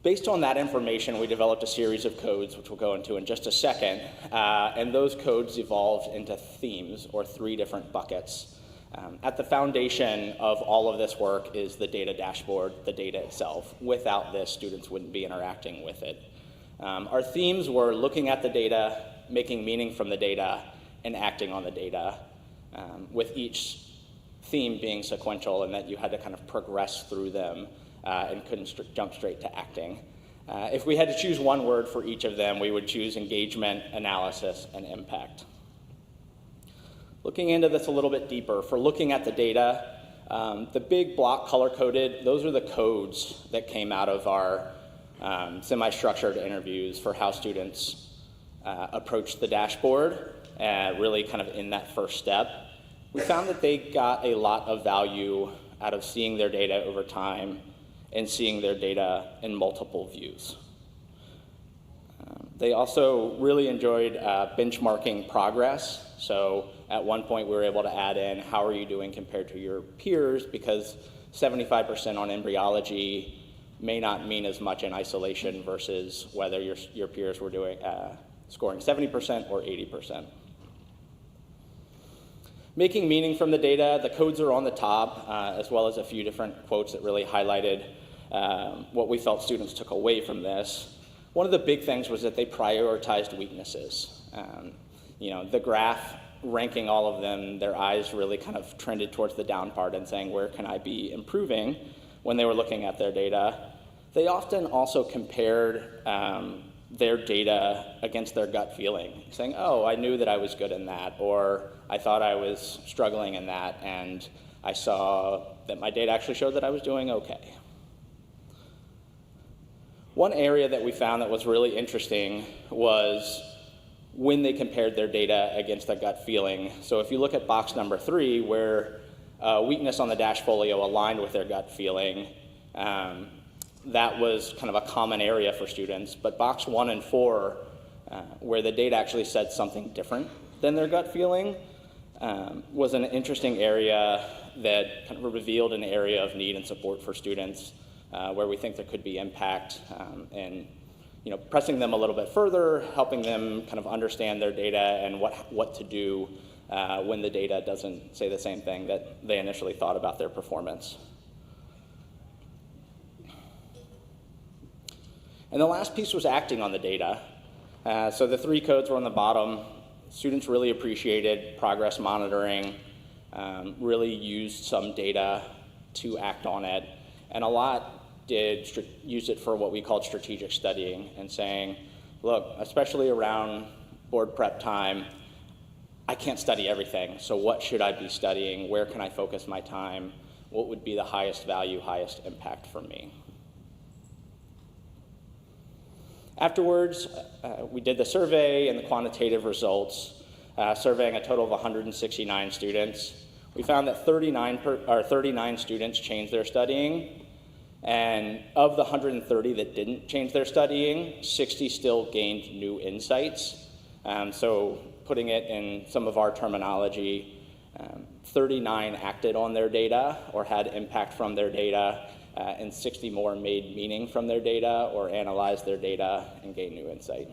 Based on that information, we developed a series of codes, which we'll go into in just a second, and those codes evolved into themes, or 3 different buckets. At the foundation of all of this work is the data dashboard, the data itself. Without this, students wouldn't be interacting with it. Our themes were looking at the data, making meaning from the data, and acting on the data, with each theme being sequential and that you had to kind of progress through them and couldn't jump straight to acting. If we had to choose one word for each of them, we would choose engagement, analysis, and impact. Looking into this a little bit deeper, for looking at the data, the big block color-coded, those are the codes that came out of our semi-structured interviews for how students approached the dashboard, really kind of in that first step. We found that they got a lot of value out of seeing their data over time and seeing their data in multiple views. They also really enjoyed benchmarking progress. So at one point we were able to add in, how are you doing compared to your peers? Because 75% on embryology may not mean as much in isolation versus whether your peers were doing scoring 70% or 80%. Making meaning from the data, the codes are on the top, as well as a few different quotes that really highlighted what we felt students took away from this. One of the big things was that they prioritized weaknesses. The graph ranking all of them, their eyes really kind of trended towards the down part and saying, where can I be improving when they were looking at their data. They often also compared their data against their gut feeling, saying, oh, I knew that I was good in that, or I thought I was struggling in that, and I saw that my data actually showed that I was doing okay. One area that we found that was really interesting was when they compared their data against their gut feeling. So if you look at box number 3, where weakness on the dash folio aligned with their gut feeling, that was kind of a common area for students. But box 1 and 4, where the data actually said something different than their gut feeling, was an interesting area that kind of revealed an area of need and support for students, where we think there could be impact, and pressing them a little bit further, helping them kind of understand their data and what to do when the data doesn't say the same thing that they initially thought about their performance. And the last piece was acting on the data. So the 3 codes were on the bottom. Students really appreciated progress monitoring, really used some data to act on it, and a lot did use it for what we called strategic studying and saying, look, especially around board prep time, I can't study everything, so what should I be studying? Where can I focus my time? What would be the highest value, highest impact for me? Afterwards, we did the survey and the quantitative results, surveying a total of 169 students. We found that 39 students changed their studying, and of the 130 that didn't change their studying, 60 still gained new insights. So putting it in some of our terminology, 39 acted on their data or had impact from their data, and 60 more made meaning from their data or analyzed their data and gained new insight.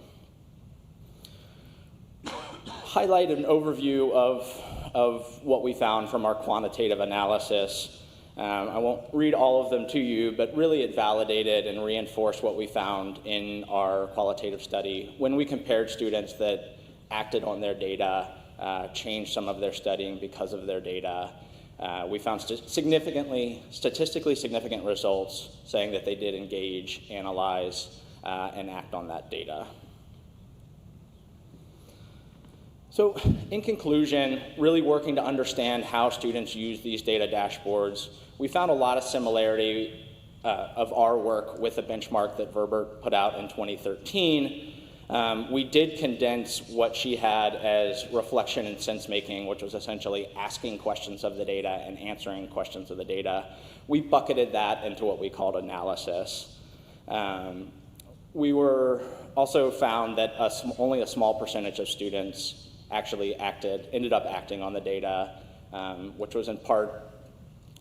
Highlight an overview of what we found from our quantitative analysis. I won't read all of them to you, but really it validated and reinforced what we found in our qualitative study. When we compared students that acted on their data, changed some of their studying because of their data, we found statistically significant results saying that they did engage, analyze, and act on that data. So in conclusion, really working to understand how students use these data dashboards, we found a lot of similarity of our work with a benchmark that Verbert put out in 2013. We did condense what she had as reflection and sense-making, which was essentially asking questions of the data and answering questions of the data. We bucketed that into what we called analysis. We were also found that only a small percentage of students actually ended up acting on the data, which was in part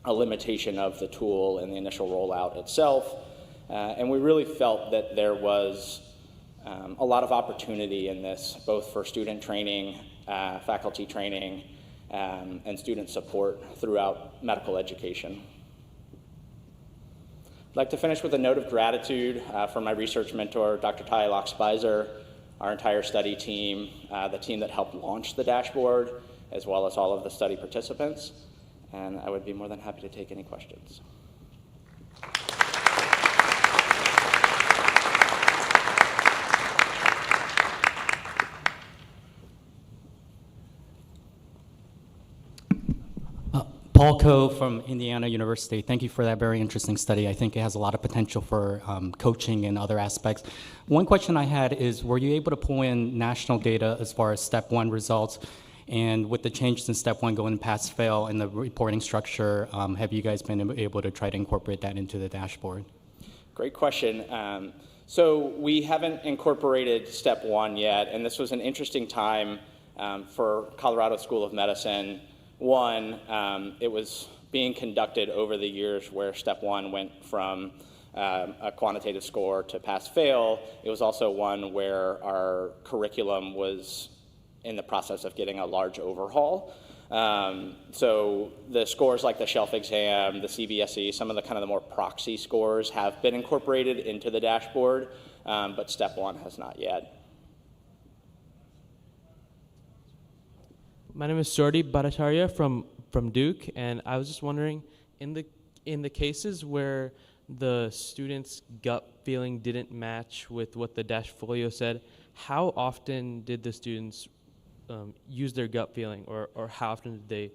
a limitation of the tool and the initial rollout itself. And we really felt that there was a lot of opportunity in this, both for student training, faculty training, and student support throughout medical education. I'd like to finish with a note of gratitude for my research mentor, Dr. Ty Lock-Spicer, our entire study team, the team that helped launch the dashboard, as well as all of the study participants. And I would be more than happy to take any questions. Paul Coe from Indiana University. Thank you for that very interesting study. I think it has a lot of potential for coaching and other aspects. One question I had is, were you able to pull in national data as far as step 1 results? And with the changes in step 1 going pass-fail and the reporting structure, have you guys been able to try to incorporate that into the dashboard? Great question. So we haven't incorporated step 1 yet, and this was an interesting time for Colorado School of Medicine. One, it was being conducted over the years where step 1 went from a quantitative score to pass-fail. It was also one where our curriculum was in the process of getting a large overhaul. So the scores like the shelf exam, the CBSE, some of the kind of the more proxy scores have been incorporated into the dashboard, but step 1 has not yet. My name is Sordi Bhattacharya from Duke, and I was just wondering, in the cases where the student's gut feeling didn't match with what the Dashfolio said, how often did the students use their gut feeling, or how often did they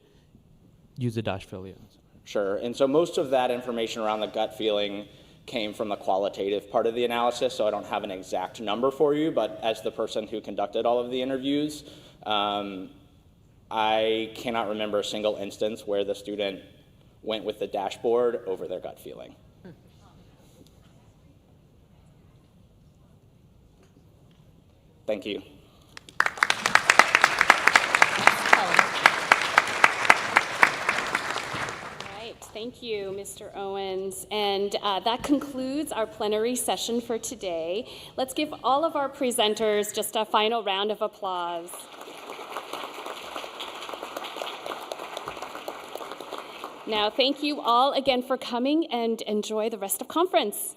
use the Dashfolio? Sure, and so most of that information around the gut feeling came from the qualitative part of the analysis, so I don't have an exact number for you, but as the person who conducted all of the interviews, I cannot remember a single instance where the student went with the dashboard over their gut feeling. Thank you. Thank you, Mr. Owens. And that concludes our plenary session for today. Let's give all of our presenters just a final round of applause. Now, thank you all again for coming, and enjoy the rest of conference.